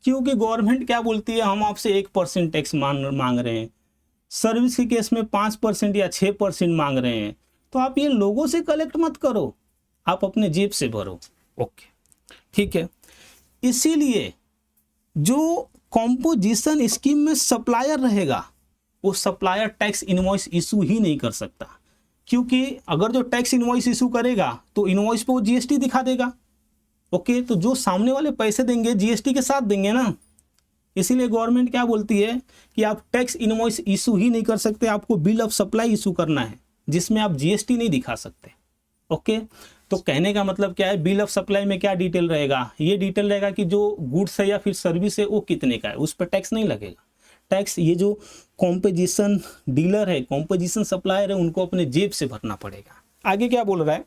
Speaker 1: क्योंकि गवर्नमेंट क्या बोलती है, हम आपसे 1% टैक्स मांग रहे हैं, सर्विस के केस में 5% या 6% मांग रहे हैं, तो आप ये लोगों से कलेक्ट मत करो, आप अपने जेब से भरो। ओके, ठीक है। इसीलिए जो कॉम्पोजिशन स्कीम में सप्लायर रहेगा वो सप्लायर टैक्स इनवॉइस इशू ही नहीं कर सकता, क्योंकि अगर जो टैक्स इनवॉइस इशू करेगा तो इनवॉइस पे वो जीएसटी दिखा देगा। ओके, तो जो सामने वाले पैसे देंगे जीएसटी के साथ देंगे ना, इसीलिए गवर्नमेंट क्या बोलती है कि आप टैक्स इनवॉइस इशू ही नहीं कर सकते, आपको बिल ऑफ सप्लाई इशू करना है जिसमें आप जीएसटी नहीं दिखा सकते। ओके, तो कहने का मतलब क्या है, बिल ऑफ सप्लाई में क्या डिटेल रहेगा, ये डिटेल रहेगा कि जो गुड्स है या फिर सर्विस है वो कितने का है, उस पर टैक्स नहीं लगेगा। टैक्स ये जो कॉम्पोजिशन डीलर है, कॉम्पोजिशन सप्लायर है, उनको अपने जेब से भरना पड़ेगा। आगे क्या बोल रहा है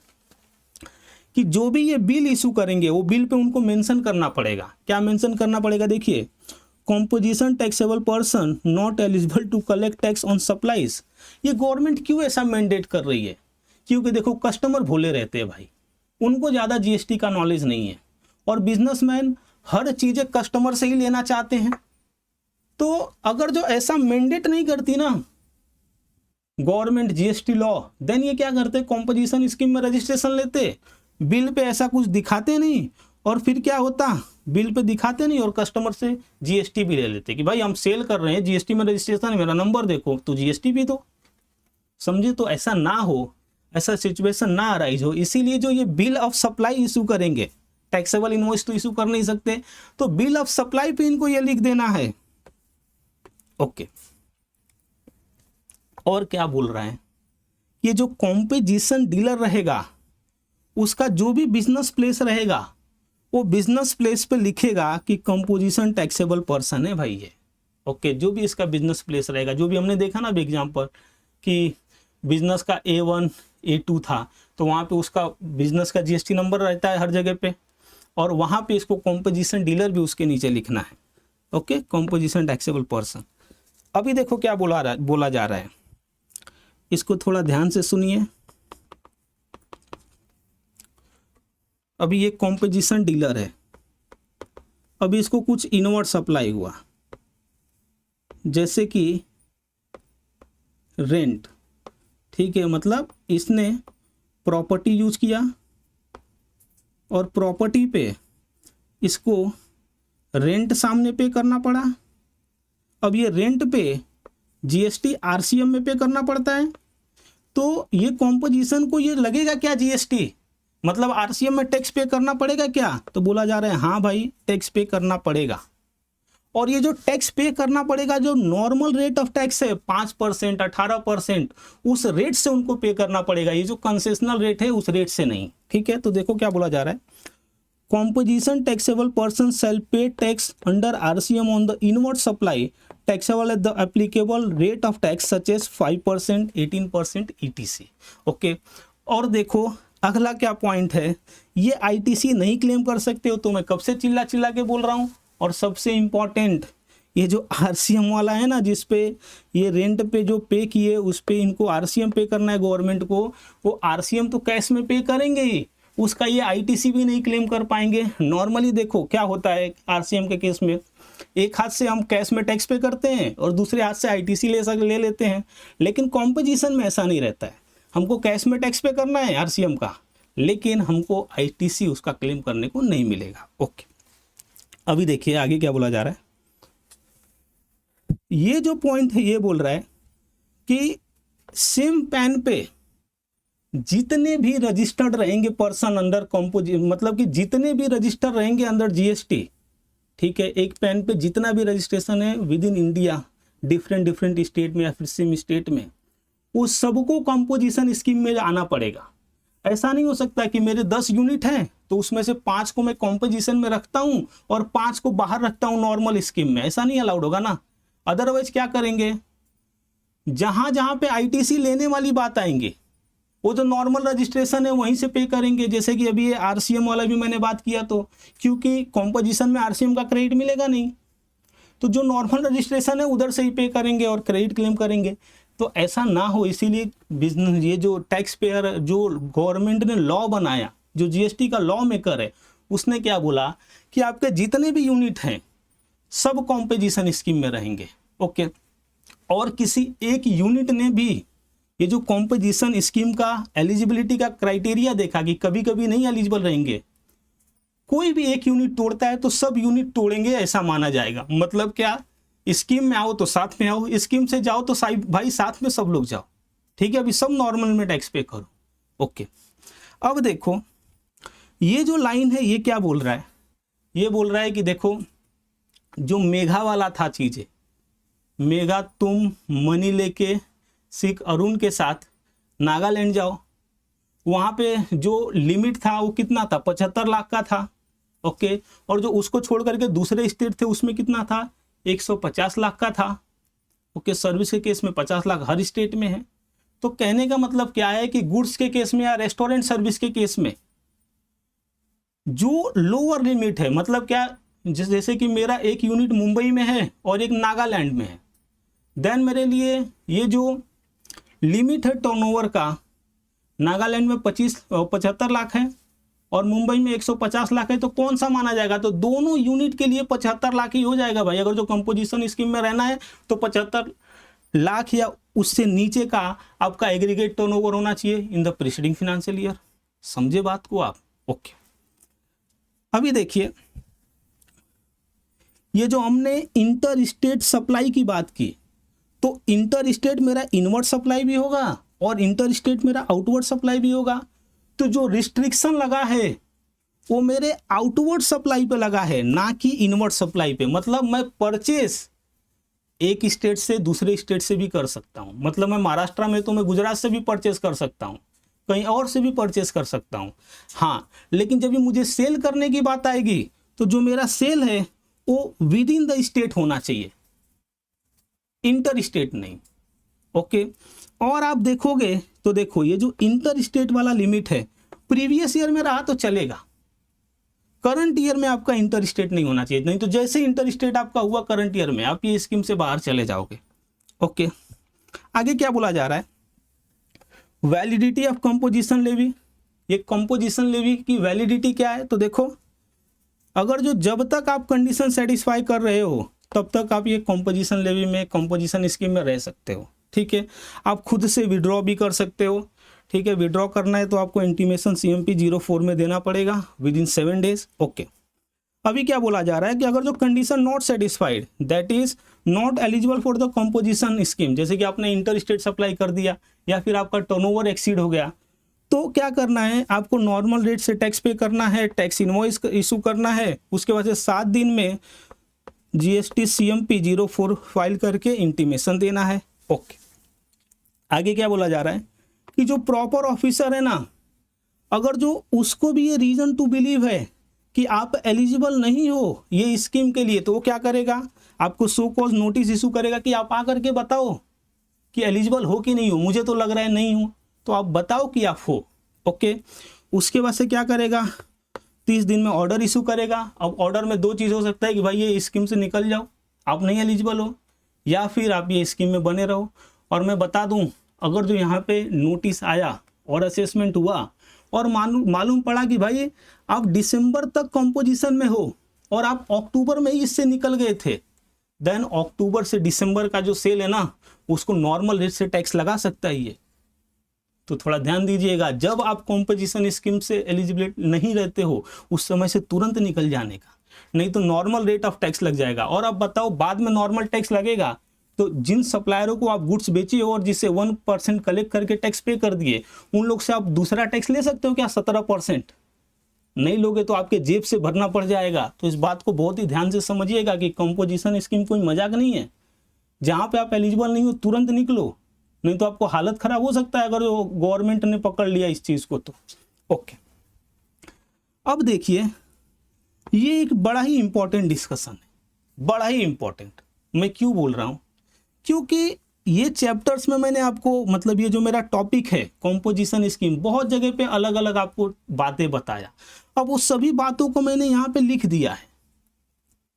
Speaker 1: कि जो भी ये बिल इशू करेंगे वो बिल पे उनको मेंशन करना पड़ेगा। क्या मेंशन करना पड़ेगा, देखिए, composition taxable person not eligible to collect tax on supplies. ये गवर्नमेंट क्यों ऐसा मैंडेट कर रही है, क्योंकि देखो कस्टमर भोले रहते हैं भाई, उनको ज़्यादा जीएसटी का नॉलेज नहीं है और बिजनेसमैन हर चीज़ें कस्टमर से ही लेना चाहते हैं। तो अगर जो ऐसा मैंडेट नहीं करती ना गवर्नमेंट जीएसटी लॉ, देन ये क्या करते, कॉम्पोजिशन स्कीम में रजिस्ट्रेशन लेते, बिल पे ऐसा कुछ दिखाते नहीं, और फिर क्या होता, बिल पे दिखाते नहीं और कस्टमर से जीएसटी भी ले लेते कि भाई हम सेल कर रहे हैं, जीएसटी में रजिस्ट्रेशन है, मेरा नंबर देखो, तो जीएसटी भी दो। समझे, तो ऐसा ना हो, ऐसा सिचुएशन ना अराइज हो, इसीलिए जो ये बिल ऑफ सप्लाई इशू करेंगे टैक्सेबल इनवॉइस तो इशू कर नहीं सकते, तो बिल ऑफ सप्लाई पे इनको ये लिख देना है। ओके, और क्या बोल रहा है, ये जो कॉम्पोजिशन डीलर रहेगा उसका जो भी बिजनेस प्लेस रहेगा वो बिजनेस प्लेस पे लिखेगा कि कंपोजिशन टैक्सेबल पर्सन है भाई ये। ओके, जो भी इसका बिजनेस प्लेस रहेगा, जो भी हमने देखा ना एग्जाम्पल कि बिजनेस का A1 A2 था, तो वहाँ पे उसका बिजनेस का GST नंबर रहता है हर जगह पे, और वहाँ पे इसको कंपोजिशन डीलर भी उसके नीचे लिखना है। Okay, composition taxable person. अभी देखो क्या बोला जा रहा है, इसको थोड़ा ध्यान से सुनिए। अभी ये कंपोजिशन डीलर है, अभी इसको कुछ इनवर्ड सप्लाई हुआ, जैसे कि रेंट, ठीक है, मतलब इसने प्रॉपर्टी यूज किया और प्रॉपर्टी पे इसको रेंट सामने पे करना पड़ा। अब ये रेंट पे GST RCM में पे करना पड़ता है, तो ये कॉम्पोजिशन को ये लगेगा क्या GST, मतलब RCM में टैक्स पे करना पड़ेगा क्या, तो बोला जा रहा है हाँ भाई टैक्स पे करना पड़ेगा। और ये जो टैक्स पे करना पड़ेगा, जो नॉर्मल रेट ऑफ टैक्स है 5%, 18%, उस रेट से उनको पे करना पड़ेगा, ये जो कंसेशनल रेट है उस रेट से नहीं। ठीक है, तो देखो क्या बोला जा रहा है, composition taxable person shall pay tax under RCM on the inward supply taxable at the applicable rate of tax such as 5%, 18% ETC। Okay, और देखो अगला क्या पॉइंट है, ये ITC नहीं क्लेम कर सकते हो, तो मैं कब से चिल्ला चिल्ला के बोल रहा हूँ। और सबसे इम्पॉर्टेंट ये जो RCM वाला है ना, जिस पे ये रेंट पे जो पे किए उस पे इनको RCM पे करना है गवर्नमेंट को, वो RCM तो कैश में पे करेंगे ही, उसका ये ITC भी नहीं क्लेम कर पाएंगे। नॉर्मली देखो क्या होता है RCM के केस में, एक हाथ से हम कैश में टैक्स पे करते हैं और दूसरे हाथ से ITC ले लेते हैं, लेकिन कॉम्पोजिशन में ऐसा नहीं रहता है। हमको कैश में टैक्स पे करना है RCM का, लेकिन हमको ITC उसका क्लेम करने को नहीं मिलेगा। ओके, अभी देखिए आगे क्या बोला जा रहा है, ये जो पॉइंट है ये बोल रहा है कि सेम पैन पे जितने भी रजिस्टर्ड रहेंगे पर्सन अंडर मतलब कि जितने भी रजिस्टर रहेंगे अंडर GST, ठीक है, एक पैन पे जितना भी रजिस्ट्रेशन है with in India different state में या फिर सेम स्टेट में, उस सबको कंपोजिशन स्कीम में आना पड़ेगा। ऐसा नहीं हो सकता कि मेरे 10 यूनिट हैं तो उसमें से 5 को मैं कंपोजिशन में रखता हूं और 5 को बाहर रखता हूं नॉर्मल स्कीम में, ऐसा नहीं अलाउड होगा ना। अदरवाइज क्या करेंगे, जहां जहां पे ITC लेने वाली बात आएंगे वो जो नॉर्मल रजिस्ट्रेशन है वहीं से पे करेंगे। जैसे कि अभी ये RCM वाला भी मैंने बात किया, तो क्योंकि कंपोजिशन में RCM का क्रेडिट मिलेगा नहीं, तो जो नॉर्मल रजिस्ट्रेशन है उधर से ही पे करेंगे और क्रेडिट क्लेम करेंगे। तो ऐसा ना हो, इसीलिए बिजनेस ये जो टैक्स पेयर जो गवर्नमेंट ने लॉ बनाया, जो GST का लॉ मेकर है, उसने क्या बोला कि आपके जितने भी यूनिट हैं सब कंपोजिशन स्कीम में रहेंगे। ओके, और किसी एक यूनिट ने भी ये जो कंपोजिशन स्कीम का एलिजिबिलिटी का क्राइटेरिया देखा कि कभी कभी नहीं एलिजिबल रहेंगे, कोई भी एक यूनिट तोड़ता है तो सब यूनिट तोड़ेंगे ऐसा माना जाएगा। मतलब क्या, स्कीम में आओ तो साथ में आओ, स्कीम से जाओ तो भाई साथ में सब लोग जाओ। ठीक है, अभी सब नॉर्मल में टैक्स पे करो। ओके, अब देखो ये जो लाइन है ये क्या बोल रहा है, ये बोल रहा है कि देखो जो मेघा वाला था चीजें, मेघा तुम मनी लेके सिख अरुण के साथ नागालैंड जाओ, वहां पे जो लिमिट था वो कितना था, 75 लाख का था। ओके, और जो उसको छोड़ करके दूसरे स्टेट थे उसमें कितना था, 150 लाख का था। ओके, सर्विस के केस में 50 लाख हर स्टेट में है। तो कहने का मतलब क्या है कि गुड्स के केस में या रेस्टोरेंट सर्विस के केस में जो लोअर लिमिट है, मतलब क्या, जैसे कि मेरा एक यूनिट मुंबई में है और एक नागालैंड में है, देन मेरे लिए ये जो लिमिट है टर्नओवर का, नागालैंड में 75 लाख है और मुंबई में 150 लाख है, तो कौन सा माना जाएगा, तो दोनों यूनिट के लिए 75 लाख ही हो जाएगा भाई। अगर जो कंपोजिशन स्कीम में रहना है तो 75 लाख या उससे नीचे का आपका एग्रीगेट टर्नओवर होना चाहिए इन द प्रीसीडिंग फाइनेंशियल ईयर। समझे बात को आप। ओके, अभी देखिए ये जो हमने इंटर स्टेट सप्लाई की बात की, तो इंटर स्टेट मेरा इनवर्ड सप्लाई भी होगा और इंटर स्टेट मेरा आउटवर्ड सप्लाई भी होगा। तो जो रिस्ट्रिक्शन लगा है वो मेरे आउटवर्ड सप्लाई पे लगा है, ना कि इनवर्ड सप्लाई पे। मतलब मैं परचेस एक स्टेट से दूसरे स्टेट से भी कर सकता हूँ। मतलब मैं महाराष्ट्र में तो मैं गुजरात से भी परचेस कर सकता हूँ, कहीं और से भी परचेस कर सकता हूँ। हाँ, लेकिन जब भी मुझे सेल करने की बात आएगी तो जो मेरा सेल है वो विद इन द स्टेट होना चाहिए, इंटर स्टेट नहीं। ओके, और आप देखोगे तो देखो ये जो इंटर स्टेट वाला लिमिट है प्रीवियस ईयर में रहा तो चलेगा, करंट ईयर में आपका इंटर स्टेट नहीं होना चाहिए। नहीं तो जैसे इंटर स्टेट आपका हुआ करंट ईयर में, आप ये स्कीम से बाहर चले जाओगे। ओके, आगे क्या बोला जा रहा है, वैलिडिटी ऑफ कंपोजिशन लेवी। ये कंपोजिशन लेवी की वैलिडिटी क्या है, तो देखो अगर जो जब तक आप कंडीशन सेटिस्फाई कर रहे हो तब तक आप ये कंपोजिशन लेवी में, कंपोजिशन स्कीम में रह सकते हो। ठीक है, आप खुद से विड्रॉ भी कर सकते हो। ठीक है, विड्रॉ करना है तो आपको इंटीमेशन CMP 04 में देना पड़ेगा विद इन 7 डेज। ओके, अभी क्या बोला जा रहा है कि अगर जो condition not satisfied, that is not eligible for the composition scheme, जैसे कि आपने इंटर स्टेट सप्लाई कर दिया या फिर आपका टर्नओवर एक्सीड हो गया, तो क्या करना है, आपको नॉर्मल रेट से टैक्स पे करना है, टैक्स इनवॉइस इशू करना है, उसके बाद से 7 दिन में GST CMP 04 फाइल करके इंटीमेशन देना है। ओके, आगे क्या बोला जा रहा है कि जो प्रॉपर ऑफिसर है ना, अगर जो उसको भी ये रीजन टू बिलीव है कि आप एलिजिबल नहीं हो ये स्कीम के लिए, तो वो क्या करेगा, आपको सो कॉज नोटिस इशू करेगा कि आप आकर के बताओ कि एलिजिबल हो कि नहीं हो, मुझे तो लग रहा है नहीं हो, तो आप बताओ कि आप हो। ओके, उसके बाद से क्या करेगा, 30 दिन में ऑर्डर इशू करेगा। अब ऑर्डर में 2 चीज़ हो सकता है कि भाई ये स्कीम से निकल जाओ, आप नहीं एलिजिबल हो, या फिर आप ये स्कीम में बने रहो। और मैं बता दूं, अगर जो यहाँ पे नोटिस आया और असेसमेंट हुआ और मालूम पड़ा कि भाई आप दिसंबर तक कंपोजिशन में हो और आप अक्टूबर में ही इससे निकल गए थे, देन अक्टूबर से दिसंबर का जो सेल है ना, उसको नॉर्मल रेट से टैक्स लगा सकता है ये। तो थोड़ा ध्यान दीजिएगा, जब आप कंपोजिशन स्कीम से एलिजिबल नहीं रहते हो उस समय से तुरंत निकल जाने का, नहीं तो नॉर्मल रेट ऑफ टैक्स लग जाएगा। और अब बताओ, बाद में नॉर्मल टैक्स लगेगा तो जिन सप्लायरों को आप गुड्स बेचे हो और जिससे 1% कलेक्ट करके टैक्स पे कर दिए, उन लोग से आप दूसरा टैक्स ले सकते हो क्या? 17%। नहीं लोगे तो आपके जेब से भरना पड़ जाएगा। तो इस बात को बहुत ही ध्यान से समझिएगा कि कंपोजिशन स्कीम कोई मजाक नहीं है। जहां पे आप एलिजिबल नहीं हो तुरंत निकलो, नहीं तो आपको हालत खराब हो सकता है अगर गवर्नमेंट ने पकड़ लिया इस चीज को तो। ओके, अब देखिए ये एक बड़ा ही इंपॉर्टेंट डिस्कशन है, बड़ा ही इंपॉर्टेंट। मैं क्यों बोल रहा हूं? क्योंकि ये चैप्टर्स में मैंने आपको, मतलब ये जो मेरा टॉपिक है कंपोजिशन स्कीम, बहुत जगह पे अलग अलग आपको बातें बताया। अब वो सभी बातों को मैंने यहाँ पे लिख दिया है।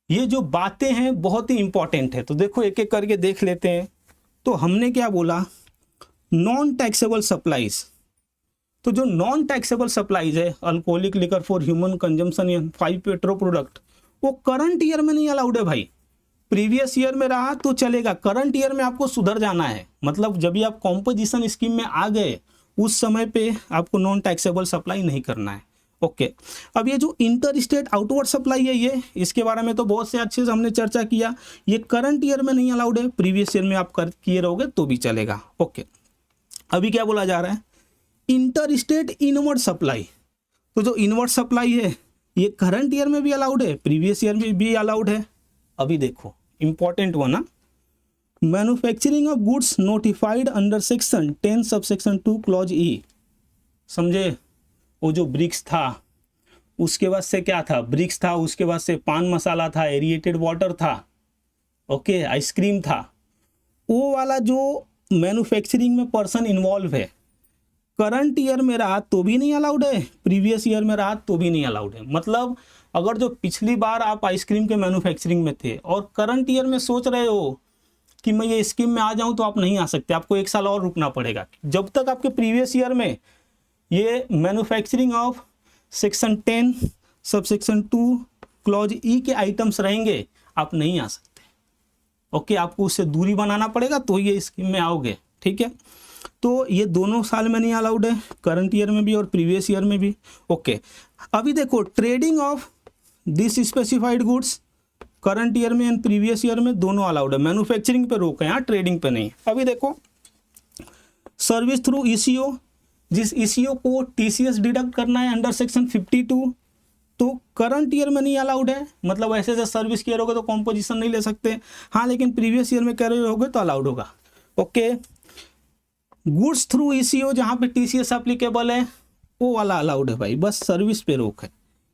Speaker 1: ये जो बातें हैं बहुत ही इंपॉर्टेंट है, तो देखो एक एक करके देख लेते हैं। तो हमने क्या बोला, नॉन टैक्सेबल सप्लाईज। तो जो नॉन टैक्सेबल सप्लाईज है, alcoholic liquor for human consumption या 5 पेट्रो प्रोडक्ट, वो करंट ईयर में नहीं अलाउड है भाई। प्रीवियस ईयर में रहा तो चलेगा, करंट ईयर में आपको सुधर जाना है। मतलब जब भी आप कंपोजिशन स्कीम में आ गए उस समय पे आपको नॉन टैक्सेबल सप्लाई नहीं करना है। ओके, अब ये जो इंटर स्टेट आउटवर्ड सप्लाई है, ये इसके बारे में तो बहुत से अच्छे से हमने चर्चा किया। ये करंट ईयर में नहीं अलाउड है, प्रीवियस ईयर में आप किए रहोगे तो भी चलेगा। ओके, अभी क्या बोला जा रहा है, इंटर स्टेट इनवर्ड सप्लाई। तो जो इनवर्ड सप्लाई है ये करंट ईयर में भी अलाउड है, प्रीवियस ईयर में भी अलाउड है। अभी देखो important one, manufacturing of goods notified under section 10 subsection 2 clause ई। समझे, वो जो ब्रिक्स था, उसके बाद से क्या था, ब्रिक्स था, उसके बाद से पान मसाला था, एरिएटेड वाटर था, ओके, आइसक्रीम था। वो वाला जो मैन्युफैक्चरिंग में पर्सन इन्वॉल्व है, करंट ईयर में रहा तो भी नहीं अलाउड है, प्रीवियस ईयर में रहा तो भी नहीं अलाउड है। मतलब अगर जो पिछली बार आप आइसक्रीम के मैन्युफैक्चरिंग में थे और करंट ईयर में सोच रहे हो कि मैं ये स्कीम में आ जाऊं, तो आप नहीं आ सकते, आपको 1 साल और रुकना पड़ेगा। जब तक आपके प्रीवियस ईयर में ये manufacturing of section 10 subsection 2 clause ई के आइटम्स रहेंगे, आप नहीं आ सकते। ओके, आपको उससे दूरी बनाना पड़ेगा तो ये स्कीम में आओगे। ठीक है, तो ये दोनों साल में नहीं अलाउड है, करंट ईयर में भी और प्रीवियस ईयर में भी। ओके, अभी देखो trading of this specified goods current year में एंड प्रीवियस ईयर में दोनों अलाउड है। मैन्युफैक्चरिंग पे रोक है, यहाँ ट्रेडिंग पे नहीं। अभी देखो सर्विस थ्रू ईसीओ, जिस ईसीओ को टीसीएस डिडक्ट करना है अंडर सेक्शन 52, तो करंट ईयर में नहीं अलाउड है, मतलब ऐसे ऐसे सर्विस किए रहोगे तो कॉम्पोजिशन नहीं ले सकते। हाँ, लेकिन प्रीवियस ईयर में करे होगे तो अलाउड होगा। ओके, गुड्स थ्रू ईसीओ जहाँ पे टीसीएस एप्लीकेबल है वो वाला अलाउड है भाई, बस सर्विस पे रोक है।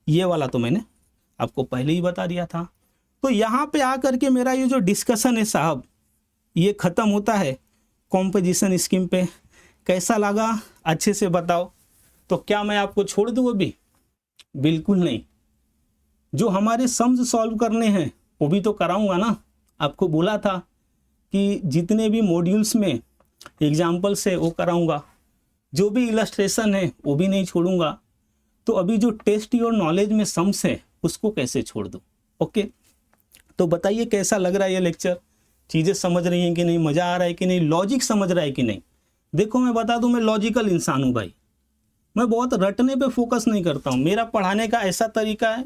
Speaker 1: ये वाला तो मैंने आपको पहले ही बता दिया था। तो यहाँ पे आकर के मेरा ये जो डिस्कशन है साहब ये ख़त्म होता है कॉम्पोजिशन स्कीम पे। कैसा लगा अच्छे से बताओ। तो क्या मैं आपको छोड़ दूँ अभी? बिल्कुल नहीं। जो हमारे सम्स सॉल्व करने हैं वो भी तो कराऊंगा ना। आपको बोला था कि जितने भी मॉड्यूल्स में एग्जाम्पल से वो कराऊंगा, जो भी इलस्ट्रेशन है वो भी नहीं छोड़ूंगा। तो अभी जो टेस्ट योर नॉलेज में सम्स है उसको कैसे छोड़ दूँ? ओके, तो बताइए कैसा लग रहा है ये लेक्चर? चीज़ें समझ रही हैं कि नहीं, मज़ा आ रहा है कि नहीं, लॉजिक समझ रहा है कि नहीं? देखो मैं बता दूं, मैं लॉजिकल इंसान हूं भाई। मैं बहुत रटने पे फोकस नहीं करता हूं। मेरा पढ़ाने का ऐसा तरीका है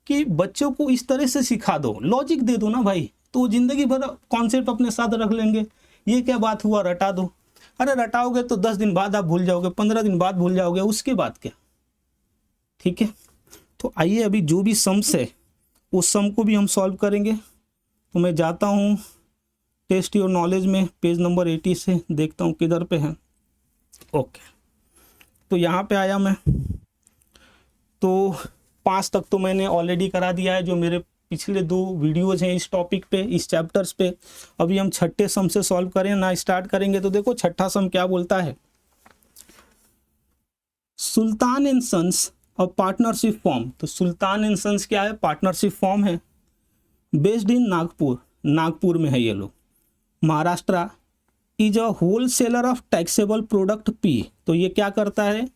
Speaker 1: कि बच्चों को इस तरह से सिखा दो, लॉजिक दे दो ना भाई, तो वो जिंदगी भर कॉन्सेप्ट अपने साथ रख लेंगे। ये क्या बात हुआ, रटा दो। अरे रटाओगे तो 10 दिन बाद आप भूल जाओगे, 15 दिन बाद भूल जाओगे, उसके बाद क्या? ठीक है, तो आइए अभी जो भी सम्स है उस सम को भी हम सॉल्व करेंगे। तो मैं जाता हूँ टेस्ट योर नॉलेज में, पेज नंबर 80 से देखता हूँ किधर पे है। ओके, तो यहाँ पे आया मैं। तो 5 तक तो मैंने ऑलरेडी करा दिया है, जो मेरे पिछले 2 वीडियोज हैं इस टॉपिक पे, इस चैप्टर्स पे। अभी हम छठे सम से सॉल्व करें ना, स्टार्ट करेंगे। तो देखो छठा सम क्या बोलता है। सुल्तान एंड सन्स और पार्टनरशिप फॉर्म। तो सुल्तान एंड सन्स क्या है? पार्टनरशिप फॉर्म है, बेस्ड इन नागपुर, नागपुर में है ये लोग, Maharashtra. Is a wholesaler of taxable product P. तो ये क्या करता है?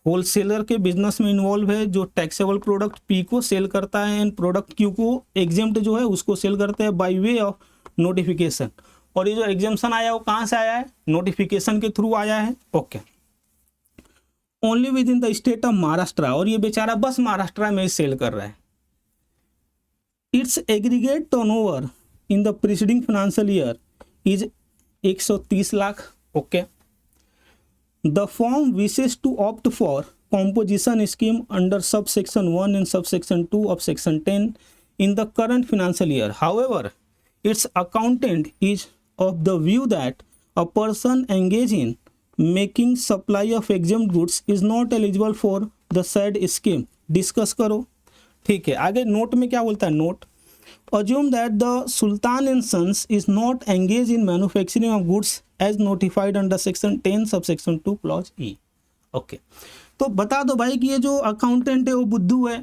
Speaker 1: होलसेलर के बिजनेस में इन्वॉल्व है, जो टैक्सेबल प्रोडक्ट पी को सेल करता है, एंड प्रोडक्ट क्यू को एग्जेम्प्ट जो है उसको सेल करते हैं बाय वे ऑफ नोटिफिकेशन। और ये जो एग्जेम्पशन आया वो कहाँ से आया है? नोटिफिकेशन के थ्रू आया है। Okay, only with in the state of Maharashtra. और ये बेचारा बस महाराष्ट्र में ही सेल कर रहा है। Its aggregate turnover in the preceding financial year is 130 lakh. Okay, the form wishes to opt for composition scheme under subsection 1 and subsection 2 of section 10 in the current financial year. However, its accountant is of the view that a person engaged in making supply of exempt goods is not eligible for the said scheme. Discuss करो। ठीक है, आगे note में क्या बोलता है? Note, assume that the Sultan and Sons is not engaged in manufacturing of goods as notified under section 10 subsection 2 clause E. Okay, तो बता दो भाई कि ये जो अकाउंटेंट है वो बुद्धू है,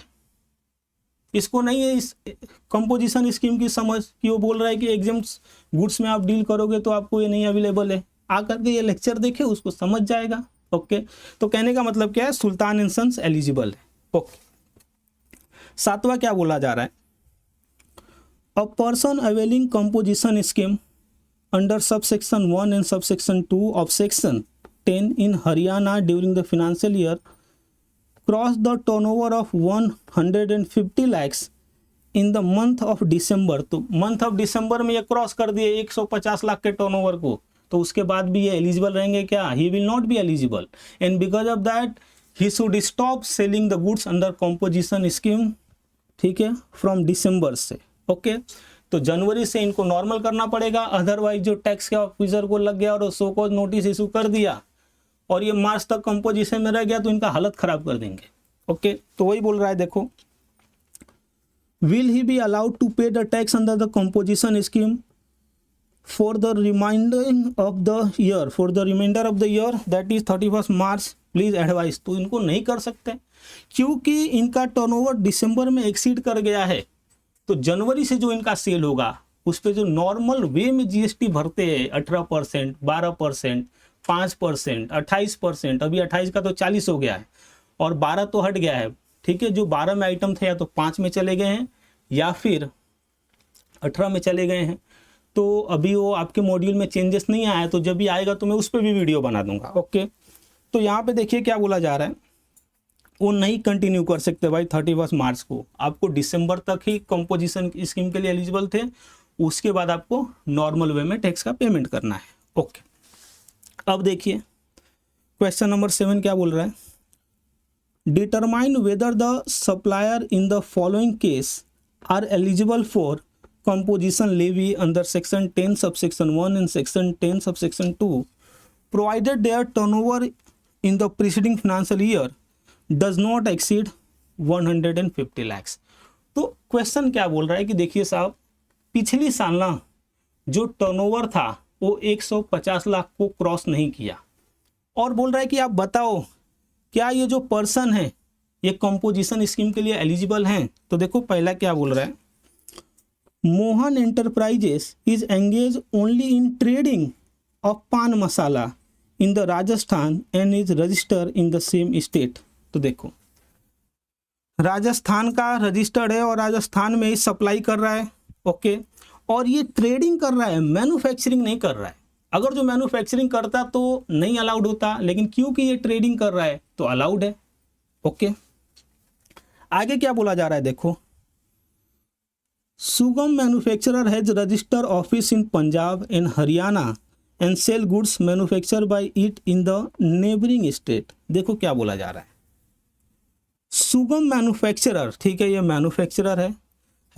Speaker 1: इसको नहीं है इस कंपोजिशन स्कीम की समझ, कि वो बोल रहा है कि एग्जेम्प्ट गुड्स में आप डील करोगे तो आपको ये नहीं अवेलेबल है। आकर के ये लेक्चर देखे, उसको समझ जाएगा। ओके, तो कहने का मतलब क्या है? सुल्तान एंड सन्स एलिजिबल है। ओके, 7वां क्या बोला जा रहा है? A person availing composition scheme under subsection 1 and subsection 2 of section 10 in Haryana during the financial year crossed the turnover of 150 lakhs in the month of December. तो month of December में ये cross कर दिए 150 लाख के turnover को, तो उसके बाद भी ये एलिजिबल रहेंगे क्या? He will not be eligible, and because of that he should stop selling the goods under composition scheme. ठीक है, फ्रॉम दिसंबर से। ओके, तो जनवरी से इनको नॉर्मल करना पड़ेगा, अदरवाइज जो टैक्स के ऑफिसर को लग गया और सो कॉज नोटिस इशू कर दिया और ये मार्च तक कंपोजिशन में रह गया तो इनका हालत खराब कर देंगे। ओके, तो वही बोल रहा है, देखो, will he be allowed to pay the tax under the composition scheme for the reminder of the year, for the reminder of the year that is 31 March, please advise. तो इनको नहीं कर सकते क्योंकि इनका टर्नओवर दिसंबर में एक्सीड कर गया है। तो जनवरी से जो इनका सेल होगा उस पर जो नॉर्मल वे में जीएसटी भरते हैं 18%, 12%, 5%, 28%, अभी 28 का तो 40 हो गया है और 12 तो हट गया है। ठीक है, जो 12 में आइटम थे या तो 5 में चले गए हैं या फिर 18 में चले गए हैं। तो अभी वो आपके मॉड्यूल में चेंजेस नहीं आया, तो जब भी आएगा तो मैं उस पर भी वीडियो बना दूंगा। ओके, तो यहाँ पे देखिए क्या बोला जा रहा है, वो नहीं कंटिन्यू कर सकते भाई 31 मार्च को। आपको दिसंबर तक ही कंपोजिशन स्कीम के लिए एलिजिबल थे, उसके बाद आपको नॉर्मल वे में टैक्स का पेमेंट करना है। ओके, अब देखिए क्वेश्चन नंबर 7 क्या बोल रहा है। Determine whether the supplier in the following case are eligible for composition levy under section 10 subsection 1 and section 10 subsection 2 provided their turnover in the preceding financial year does not exceed 150 lakhs। तो question क्या बोल रहा है कि देखिए साहब, पिछली साल ना जो टर्नओवर था वो 150 लाख को क्रॉस नहीं किया, और बोल रहा है कि आप बताओ क्या ये जो पर्सन है ये कंपोजिशन स्कीम के लिए एलिजिबल हैं। तो देखो पहला क्या बोल रहा है, Mohan enterprises is engage only in trading of pan masala in the Rajasthan and is register in the same state. तो देखो राजस्थान का रजिस्टर्ड है और राजस्थान में ही सप्लाई कर रहा है, ओके, और ये ट्रेडिंग कर रहा है, मैन्युफैक्चरिंग नहीं कर रहा है। अगर जो मैन्युफैक्चरिंग करता तो नहीं अलाउड होता, लेकिन क्योंकि ये ट्रेडिंग कर रहा है तो अलाउड है, ओके। आगे क्या बोला जा रहा है देखो, Sugam manufacturer has register office in Punjab and Haryana and sell goods manufacture by it in the neighbouring state. देखो क्या बोला जा रहा है, सुगम मैन्युफैक्चरर, ठीक है, ये मैन्युफैक्चरर है,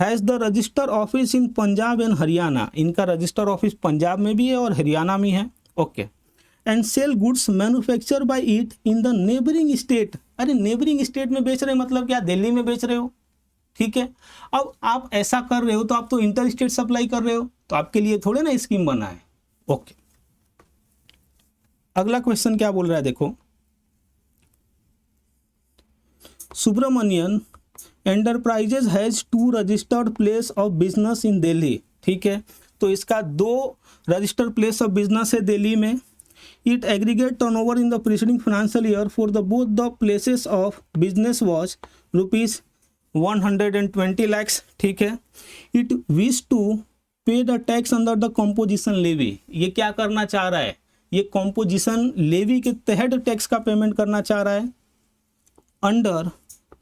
Speaker 1: has the register office in Punjab and Haryana, इनका रजिस्टर ऑफिस पंजाब में भी है और हरियाणा में है, okay, and sell goods manufacture by it in the neighbouring state. अरे नेबरिंग स्टेट में बेच रहे मतलब क्या, दिल्ली में बेच रहे हो, ठीक है। अब आप ऐसा कर रहे हो तो आप तो इंटर स्टेट सप्लाई कर रहे हो, तो आपके लिए थोड़े ना स्कीम बना है, ओके। अगला क्वेश्चन क्या बोल रहा है देखो, Subramanian enterprises has 2 registered place of business in Delhi, ठीक है, तो इसका 2 रजिस्टर्ड प्लेस ऑफ बिजनेस है दिल्ली में। It aggregate turnover in the preceding financial year for the both the places of business was ₹120 lakhs, ठीक है। It wish to pay the tax under the composition levy. ये क्या करना चाह रहा है, ये कंपोजिशन लेवी के तहत टैक्स का पेमेंट करना चाह रहा है under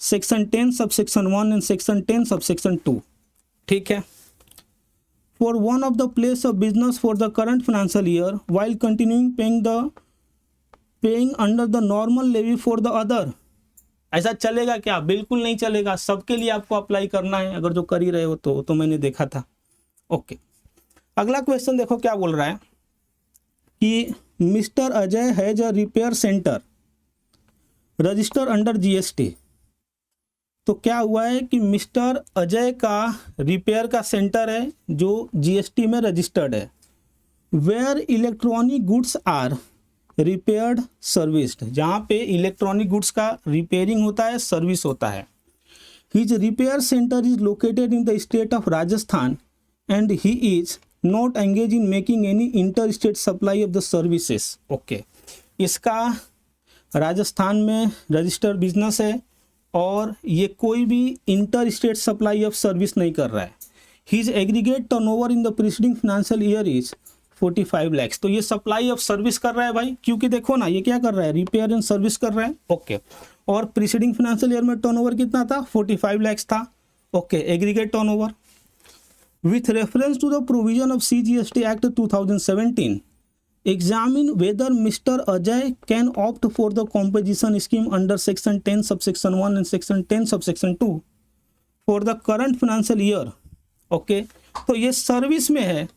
Speaker 1: section 10 subsection 1 and section 10 subsection 2, ठीक है। For one of the place of business for the current financial year while continuing paying under the normal levy for the other. ऐसा चलेगा क्या, बिल्कुल नहीं चलेगा, सबके लिए आपको अप्लाई करना है, अगर जो कर ही रहे हो तो मैंने देखा था, ओके। अगला क्वेश्चन देखो क्या बोल रहा है कि mister Ajay has a repair centre register under GST. तो क्या हुआ है कि मिस्टर अजय का रिपेयर का सेंटर है जो जीएसटी में रजिस्टर्ड है, where electronic goods are repaired serviced, जहाँ पे इलेक्ट्रॉनिक गुड्स का रिपेयरिंग होता है, सर्विस होता है। His repair centre is located in the state of Rajasthan and he is not engage in making any inter state supply of the services, okay. इसका राजस्थान में registered business है और ये कोई भी inter state supply of service नहीं कर रहा है। His aggregate turnover in the preceding financial year is 45 lakhs। तो ये सप्लाई ऑफ सर्विस कर रहा है भाई, क्योंकि देखो ना ये क्या कर रहा है, रिपेयर एंड सर्विस कर रहा है, ओके। और प्रीसीडिंग फाइनेंशियल ईयर में टर्नओवर कितना था, 45 lakhs था, okay. Aggregate turnover with reference to the provision of CGST act 2017 examine whether Mr. Ajay can opt for the composition scheme under section 10 subsection 1 and section 10 subsection 2 for the current financial year, okay। तो ये service में है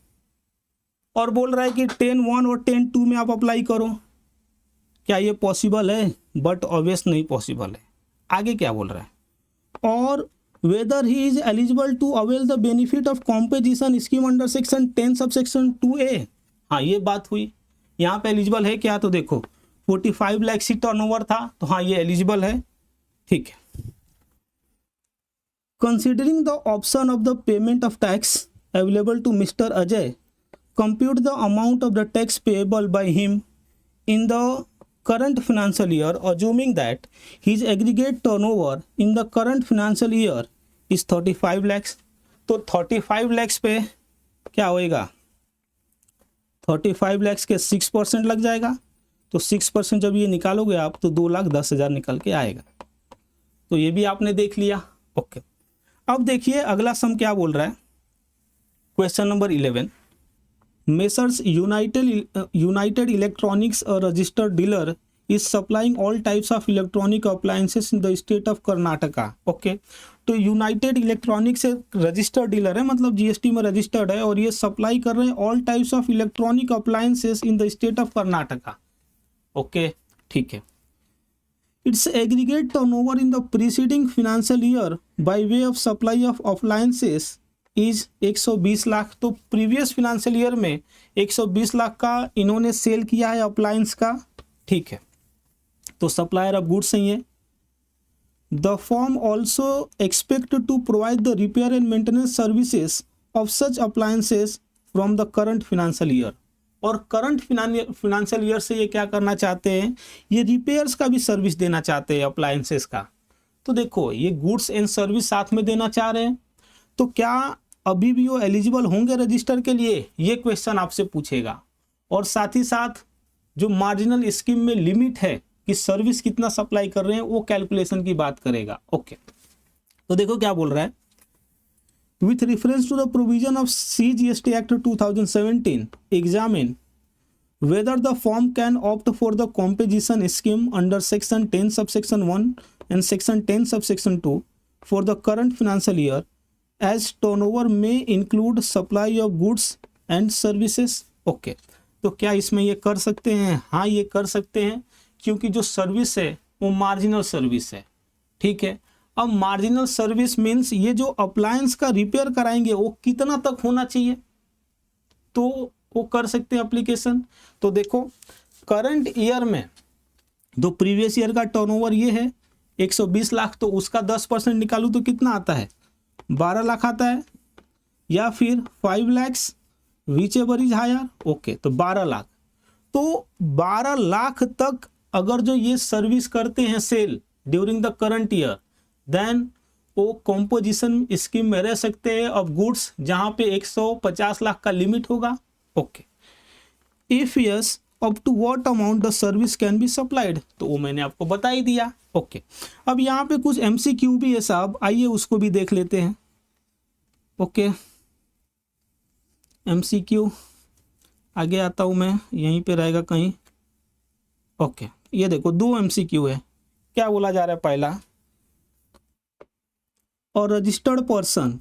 Speaker 1: और बोल रहा है कि 10(1) और 10(2) में आप अप्लाई करो। क्या ये पॉसिबल है, बट ऑब्वियस नहीं पॉसिबल है। आगे क्या बोल रहा है, और whether he is eligible to avail the benefit of composition scheme under section 10 subsection 2A। हाँ ये बात हुई, यहाँ पे एलिजिबल है क्या, तो देखो 45 लाख सी टर्नओवर था, तो हाँ ये एलिजिबल है, ठीक है। Considering the option of the payment of tax available to mister Ajay, compute the amount of the tax payable by him in the current financial year, assuming that his aggregate turnover in the current financial year is 35 lakhs। तो 35 lakhs पे क्या होएगा, 35 lakhs के 6% लग जाएगा, तो 6% जब ये निकालोगे आप तो 2,10,000 निकल के आएगा। तो ये भी आपने देख लिया, ओके। अब देखिए अगला सम क्या बोल रहा है, question number 11। Messrs United electronics a registered dealer is supplying all types of electronic appliances in the state of Karnataka. Okay, तो यूनाइटेड इलेक्ट्रॉनिक्स से रजिस्टर्ड डीलर है, मतलब जीएसटी में रजिस्टर्ड है, और ये सप्लाई कर रहे हैं all types of electronic appliances in the state of Karnataka. Okay, ठीक है। Its aggregate turnover in the preceding financial year by way of supply of appliances is 120 lakh. तो प्रीवियस फाइनेंशियल ईयर में 120 लाख का इन्होंने सेल किया है अप्लायंस का, ठीक है। तो सप्लायर ऑफ गुड्स है ये। The firm also expect to provide the repair and maintenance services of such appliances from the current financial year. और करंट फाइनेंशियल ईयर से ये क्या करना चाहते हैं, ये रिपेयर्स का भी सर्विस देना चाहते हैं अप्लायंसेस का। तो देखो ये गुड्स एंड सर्विस साथ में देना चाह रहे हैं, तो क्या अभी भी वो एलिजिबल होंगे रजिस्टर के लिए, ये क्वेश्चन आपसे पूछेगा। और साथ ही साथ जो मार्जिनल स्कीम में लिमिट है कि सर्विस कितना सप्लाई कर रहे हैं, वो कैलकुलेशन की बात करेगा। ओके, तो देखो क्या बोल रहा है, with reference to the provision of CGST Act 2017, examine whether the firm can opt for the compensation scheme under section 10 subsection 1 and section 10 subsection 2 for the current financial year, as turnover may include supply of goods and services। okay, तो क्या इसमें ये कर सकते हैं? हाँ, ये कर सकते हैं, क्योंकि जो सर्विस है वो मार्जिनल सर्विस है, ठीक है। अब मार्जिनल सर्विस मीन्स ये जो अप्लायंस का रिपेयर कराएंगे वो कितना तक होना चाहिए, तो वो कर सकते हैं एप्लीकेशन। तो देखो करंट ईयर में जो प्रीवियस ईयर का टर्नओवर ये है 120 लाख, तो उसका 10% निकालूं तो कितना आता है, 12 लाख आता है, या फिर 5 lakhs which ever is higher. Okay, तो 12 लाख। तो 12 लाख तक अगर जो ये सर्विस करते हैं sale during the current year, then वो कॉम्पोजिशन स्कीम में रह सकते हैं ऑफ गुड्स, जहां पे 150 लाख का लिमिट होगा। Okay, if yes up to what amount the service can be supplied, तो वो मैंने आपको बता ही दिया। ओके, अब यहाँ पे कुछ एमसीक्यू भी है साहब, आइए उसको भी देख लेते हैं। ओके, एमसीक्यू आगे आता हूँ मैं, यहीं पे रहेगा कहीं। ओके, ये देखो 2 एमसीक्यू है। क्या बोला जा रहा है, पहला, a registered person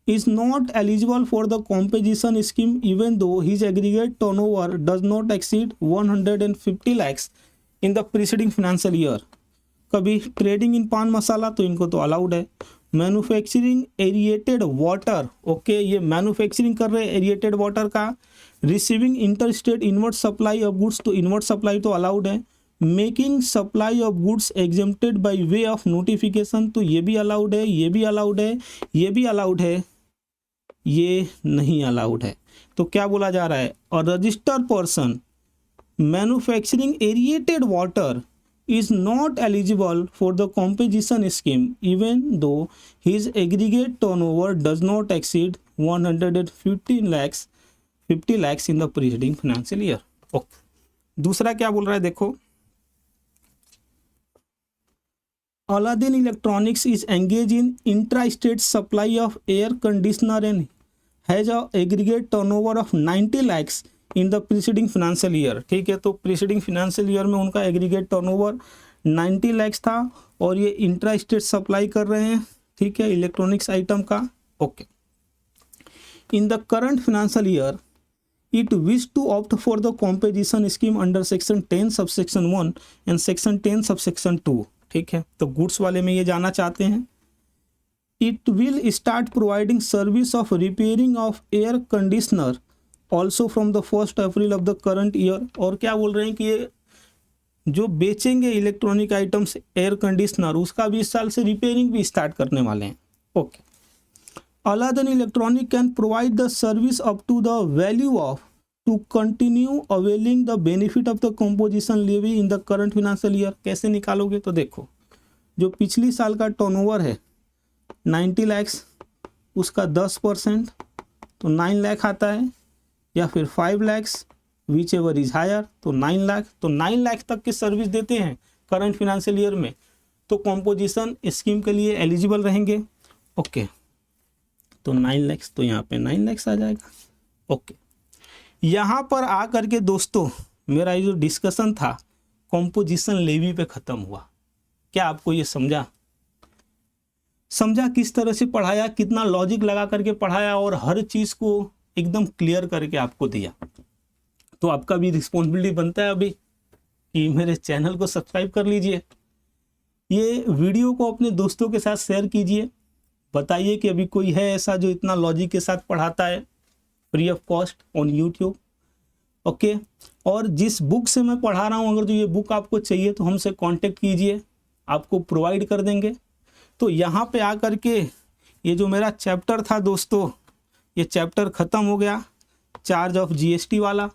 Speaker 1: is not eligible for the compensation scheme even though his aggregate turnover does not exceed 150 lakhs in the preceding financial year। कभी ट्रेडिंग इन पान मसाला तो इनको तो अलाउड है। मैन्युफैक्चरिंग एरिएटेड वाटर, ओके, ये manufacturing कर रहे हैं एरिएटेड वाटर का। Receiving inter state inward supply of goods, तो इनवर्ट सप्लाई तो अलाउड है। Making supply of goods exempted by way of notification, तो ये भी अलाउड है, ये भी अलाउड है, ये भी अलाउड है, ये नहीं अलाउड है। तो क्या बोला जा रहा है, और registered person manufacturing aerated water is not eligible for the compensation scheme even though his aggregate turnover does not exceed 150 lakhs in the preceding financial year। okay. दूसरा क्या बोल रहा है, देखो, Aladdin Electronics is engaged in intra-state supply of air conditioner and has a aggregate turnover of 90 lakhs in the preceding financial year. ठीक है, तो preceding financial year में उनका एग्रीगेट टर्नओवर 90 lakhs था, और ये इंट्रा स्टेट सप्लाई कर रहे हैं, ठीक है, इलेक्ट्रॉनिक्स आइटम का। Okay, in the current financial year it wish to opt for the composition scheme under section 10 subsection 1 and section 10 subsection 2। ठीक है, तो गुड्स वाले में ये जाना चाहते हैं। It will start providing service of repairing of air conditioner also from the 1 April of the current year. और क्या बोल रहे हैं कि ये जो बेचेंगे इलेक्ट्रॉनिक आइटम्स एयर कंडीशनर, उसका भी इस साल से रिपेयरिंग भी स्टार्ट करने वाले हैं। Okay, Aladdin Electronics can provide the service up to the value of to continue availing the benefit of the composition levy in the current financial year. कैसे निकालोगे, तो देखो, जो पिछली साल का टर्नओवर है 90 lakhs, उसका 10% तो 9 लाख आता है, या फिर 5 lakhs which ever is higher तो 9 लाख। तो 9 लाख तक की सर्विस देते हैं करंट फाइनेंशियल ईयर में, तो कॉम्पोजिशन स्कीम के लिए एलिजिबल रहेंगे। ओके, तो 9 lakhs, तो यहाँ पे 9 lakhs आ जाएगा। ओके, यहाँ पर आ करके दोस्तों मेरा ये जो डिस्कशन था कॉम्पोजिशन लेवी पे खत्म हुआ। क्या आपको ये समझा किस तरह से पढ़ाया, कितना लॉजिक लगा करके पढ़ाया और हर चीज को एकदम क्लियर करके आपको दिया। तो आपका भी रिस्पॉन्सिबिलिटी बनता है अभी कि मेरे चैनल को सब्सक्राइब कर लीजिए, ये वीडियो को अपने दोस्तों के साथ शेयर कीजिए, बताइए कि अभी कोई है ऐसा जो इतना लॉजिक के साथ पढ़ाता है free of cost on YouTube. Okay, और जिस बुक से मैं पढ़ा रहा हूँ, अगर जो ये बुक आपको चाहिए तो हमसे कांटेक्ट कीजिए, आपको प्रोवाइड कर देंगे। तो यहाँ पे आकर के ये जो मेरा चैप्टर था दोस्तों, ये चैप्टर ख़त्म हो गया, चार्ज ऑफ जीएसटी वाला।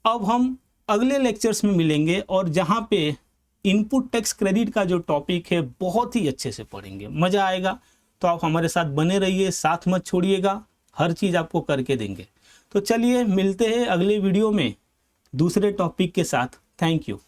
Speaker 1: अब हम अगले लेक्चर्स में मिलेंगे और जहाँ पे इनपुट टैक्स क्रेडिट का जो टॉपिक है बहुत ही अच्छे से पढ़ेंगे, मज़ा आएगा। तो आप हमारे साथ बने रहिए, साथ मत छोड़िएगा, हर चीज़ आपको करके देंगे। तो चलिए मिलते हैं अगले वीडियो में दूसरे टॉपिक के साथ। Thank you.